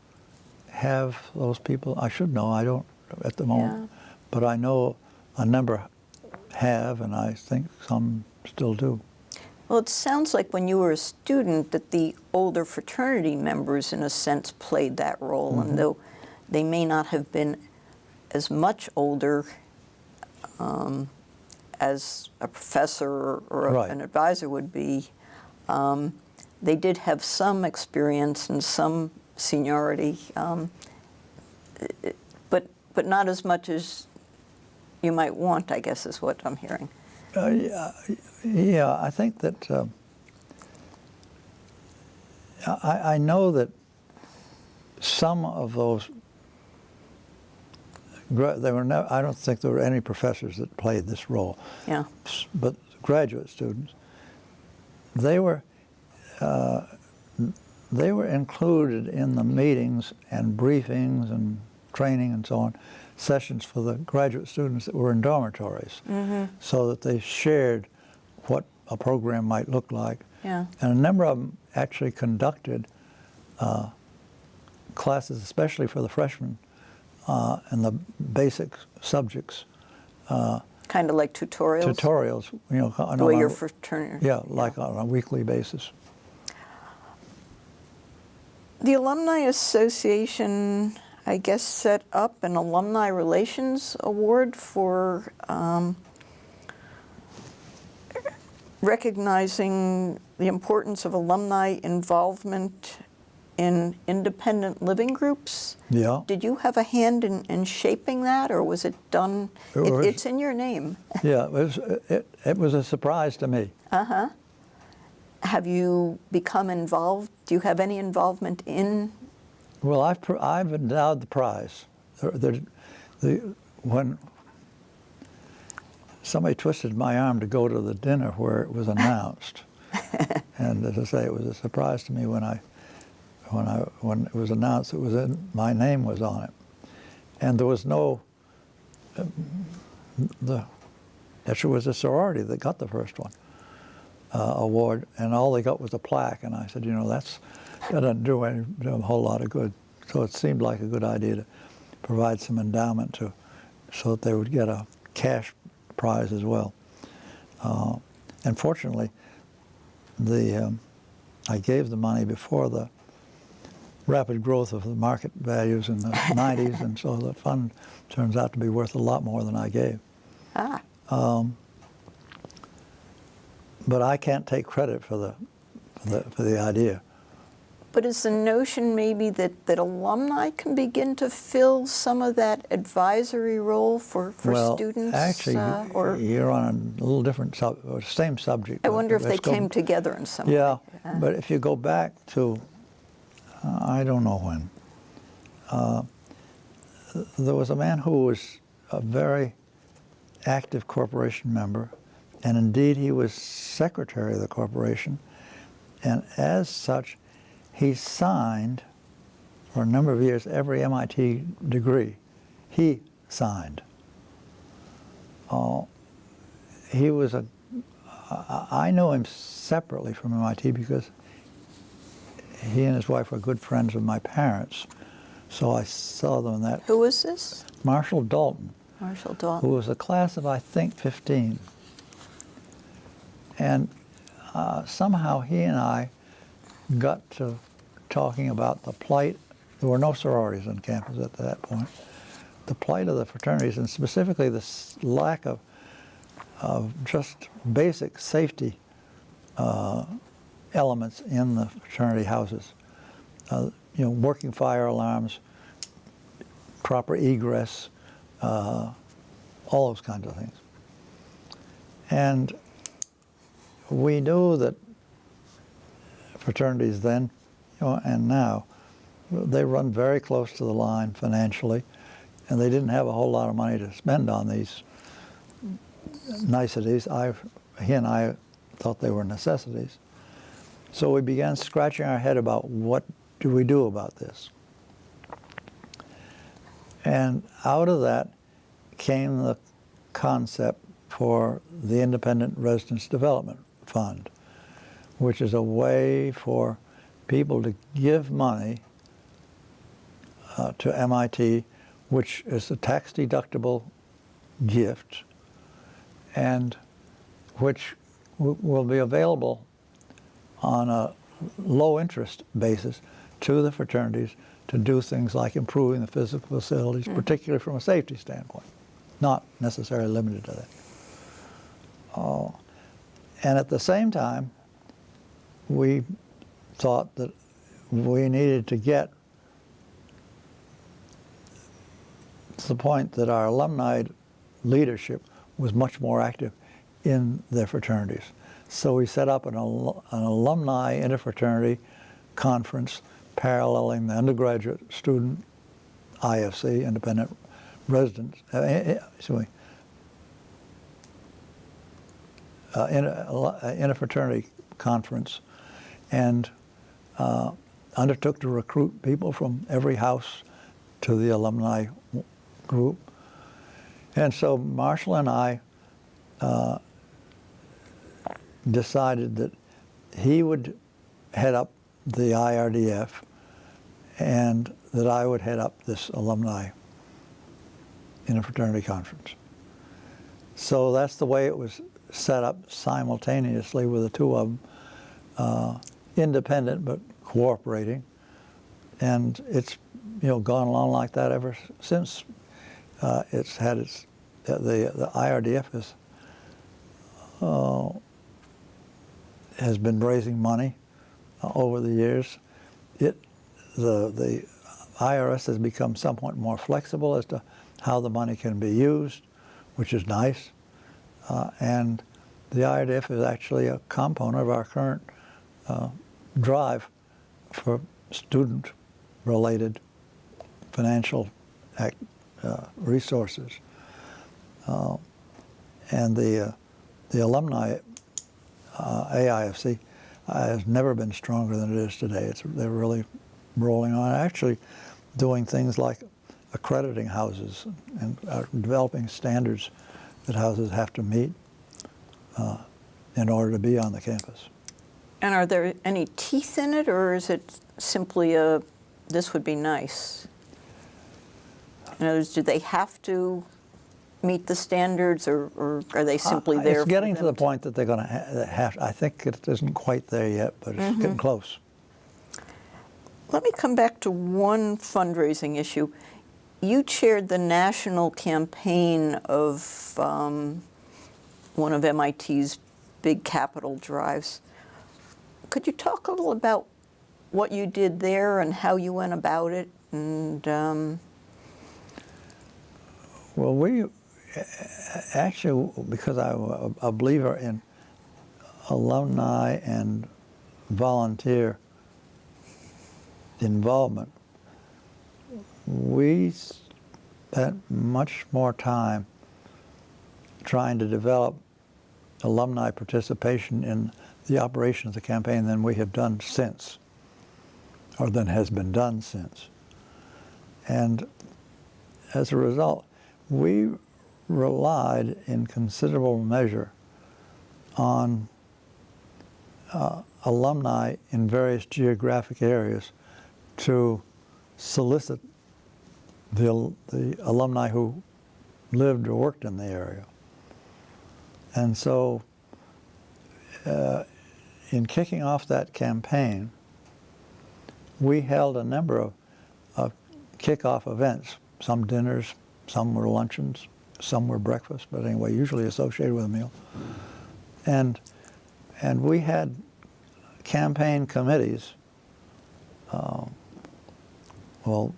have those people. I should know, I don't at the moment, but I know a number have, and I think some still do. Well, it sounds like when you were a student that the older fraternity members, in a sense, played that role, and though they may not have been as much older as a professor or an advisor would be, they did have some experience and some seniority, but but not as much as you might want, I guess, is what I'm hearing. Yeah, I think that I know that some of those, I don't think there were any professors that played this role. Yeah. But graduate students, they were included in the meetings and briefings and training and so on, sessions for the graduate students that were in dormitories, so that they shared what a program might look like. Yeah. And a number of them actually conducted classes, especially for the freshmen, and the basic subjects. Kind of like tutorials? Tutorials, you know. The way your fraternity. Yeah, like on a weekly basis. The Alumni Association, I guess, set up an Alumni Relations Award for recognizing the importance of alumni involvement in independent living groups. Yeah. Did you have a hand in shaping that, or was it done? It's in your name. Yeah, it was a surprise to me. Uh-huh. Have you become involved? Do you have any involvement in? Well, I've endowed the prize. When somebody twisted my arm to go to the dinner where it was announced, and as I say, it was a surprise to me when it was announced my name was on it, and there was no. It was a sorority that got the first one award, and all they got was a plaque. And I said, you know, that doesn't do a whole lot of good. So it seemed like a good idea to provide some endowment so that they would get a cash prize as well. And fortunately, I gave the money before the rapid growth of the market values in the 90s, and so the fund turns out to be worth a lot more than I gave. Ah. But I can't take credit for the idea. But is the notion maybe that alumni can begin to fill some of that advisory role for students? Well, actually, or you're on a little different same subject. I wonder if they came together in some way. Yeah, but if you go back to, I don't know when, there was a man who was a very active corporation member, and indeed he was secretary of the corporation, and as such, he signed, for a number of years, every MIT degree. He signed. He was I know him separately from MIT because he and his wife were good friends with my parents, so I saw them in that. Who was this? Marshall Dalton. Marshall Dalton. Who was a class of, I think, 15. And somehow he and I got to talking about the plight. There were no sororities on campus at that point. The plight of the fraternities, and specifically the lack of just basic safety elements in the fraternity houses. Working fire alarms, proper egress, all those kinds of things. And we knew that fraternities then, and now, they run very close to the line financially, and they didn't have a whole lot of money to spend on these niceties. He and I thought they were necessities. So we began scratching our head about what do we do about this. And out of that came the concept for the Independent Residence Development Fund, which is a way for people to give money to MIT, which is a tax-deductible gift, and which will be available on a low-interest basis to the fraternities to do things like improving the physical facilities, particularly from a safety standpoint, not necessarily limited to that. And at the same time, we thought that we needed to get to the point that our alumni leadership was much more active in their fraternities. So we set up an alumni interfraternity conference paralleling the undergraduate student IFC, independent residents, interfraternity conference, and undertook to recruit people from every house to the alumni group. And so Marshall and I decided that he would head up the IRDF and that I would head up this alumni interfraternity conference. So that's the way it was set up simultaneously with the two of them, independent but cooperating. And it's gone along like that ever since. It's had the IRDF has been raising money over the years. The IRS has become somewhat more flexible as to how the money can be used, which is nice. And the IRDF is actually a component of our current drive for student-related financial resources. And the alumni AIFC has never been stronger than it is today. They're really rolling on, actually doing things like accrediting houses and developing standards that houses have to meet in order to be on the campus. And are there any teeth in it, or is it simply this would be nice? In other words, do they have to meet the standards, or are they simply there? It's getting to the point that they're going to have. I think it isn't quite there yet, but it's getting close. Let me come back to one fundraising issue. You chaired the national campaign of one of MIT's big capital drives. Could you talk a little about what you did there and how you went about it? And well, we actually, because I'm a believer in alumni and volunteer involvement, we spent much more time trying to develop alumni participation in the operation of the campaign than we have done since, or than has been done since. And as a result, we relied in considerable measure on alumni in various geographic areas to solicit the alumni who lived or worked in the area. And so in kicking off that campaign, we held a number of kickoff events, some dinners, some were luncheons, some were breakfast, but anyway, usually associated with a meal. And we had campaign committees. Well,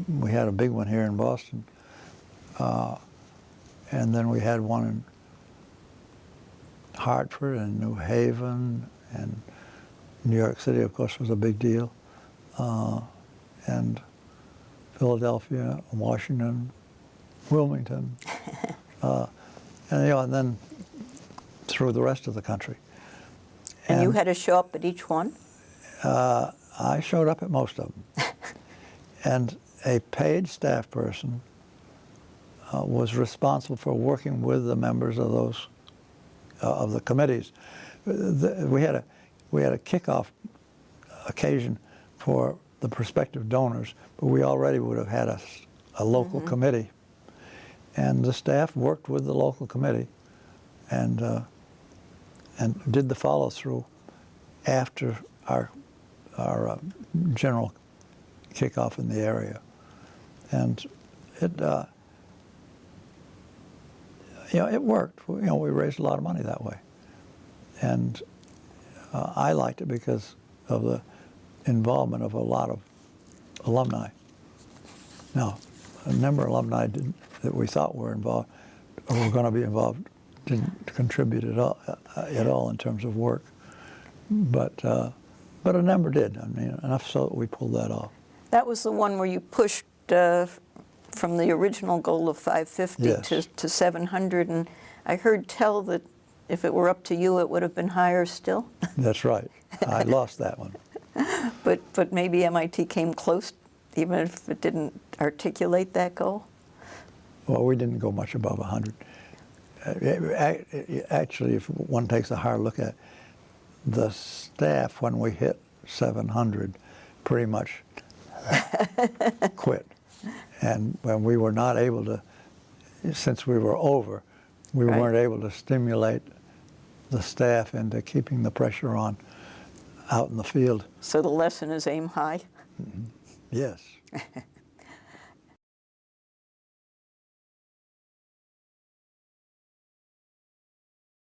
we had a big one here in Boston, and then we had one in Hartford and New Haven, and New York City, of course, was a big deal, and Philadelphia, Washington, Wilmington, and then through the rest of the country. And you had to show up at each one? I showed up at most of them. And a paid staff person was responsible for working with the members of those of the committees. We had a kickoff occasion for the prospective donors, but we already would have had a local committee, and the staff worked with the local committee, and did the follow through after our general kickoff in the area, and it it worked. We raised a lot of money that way, and I liked it because of the involvement of a lot of alumni. Now, a number of alumni that we thought were involved or were going to be involved didn't contribute at all in terms of work. But a number did. I mean, enough so that we pulled that off. That was the one where you pushed from the original goal of 550 Yes. to 700, and I heard tell that if it were up to you, it would have been higher still. That's right. I lost that one. But maybe MIT came close, even if it didn't articulate that goal. Well, we didn't go much above 100. Actually, if one takes a hard look at it, the staff, when we hit 700, pretty much quit. And when we were not able to, since we were over, we Right. weren't able to stimulate the staff into keeping the pressure on out in the field. So the lesson is aim high. Yes.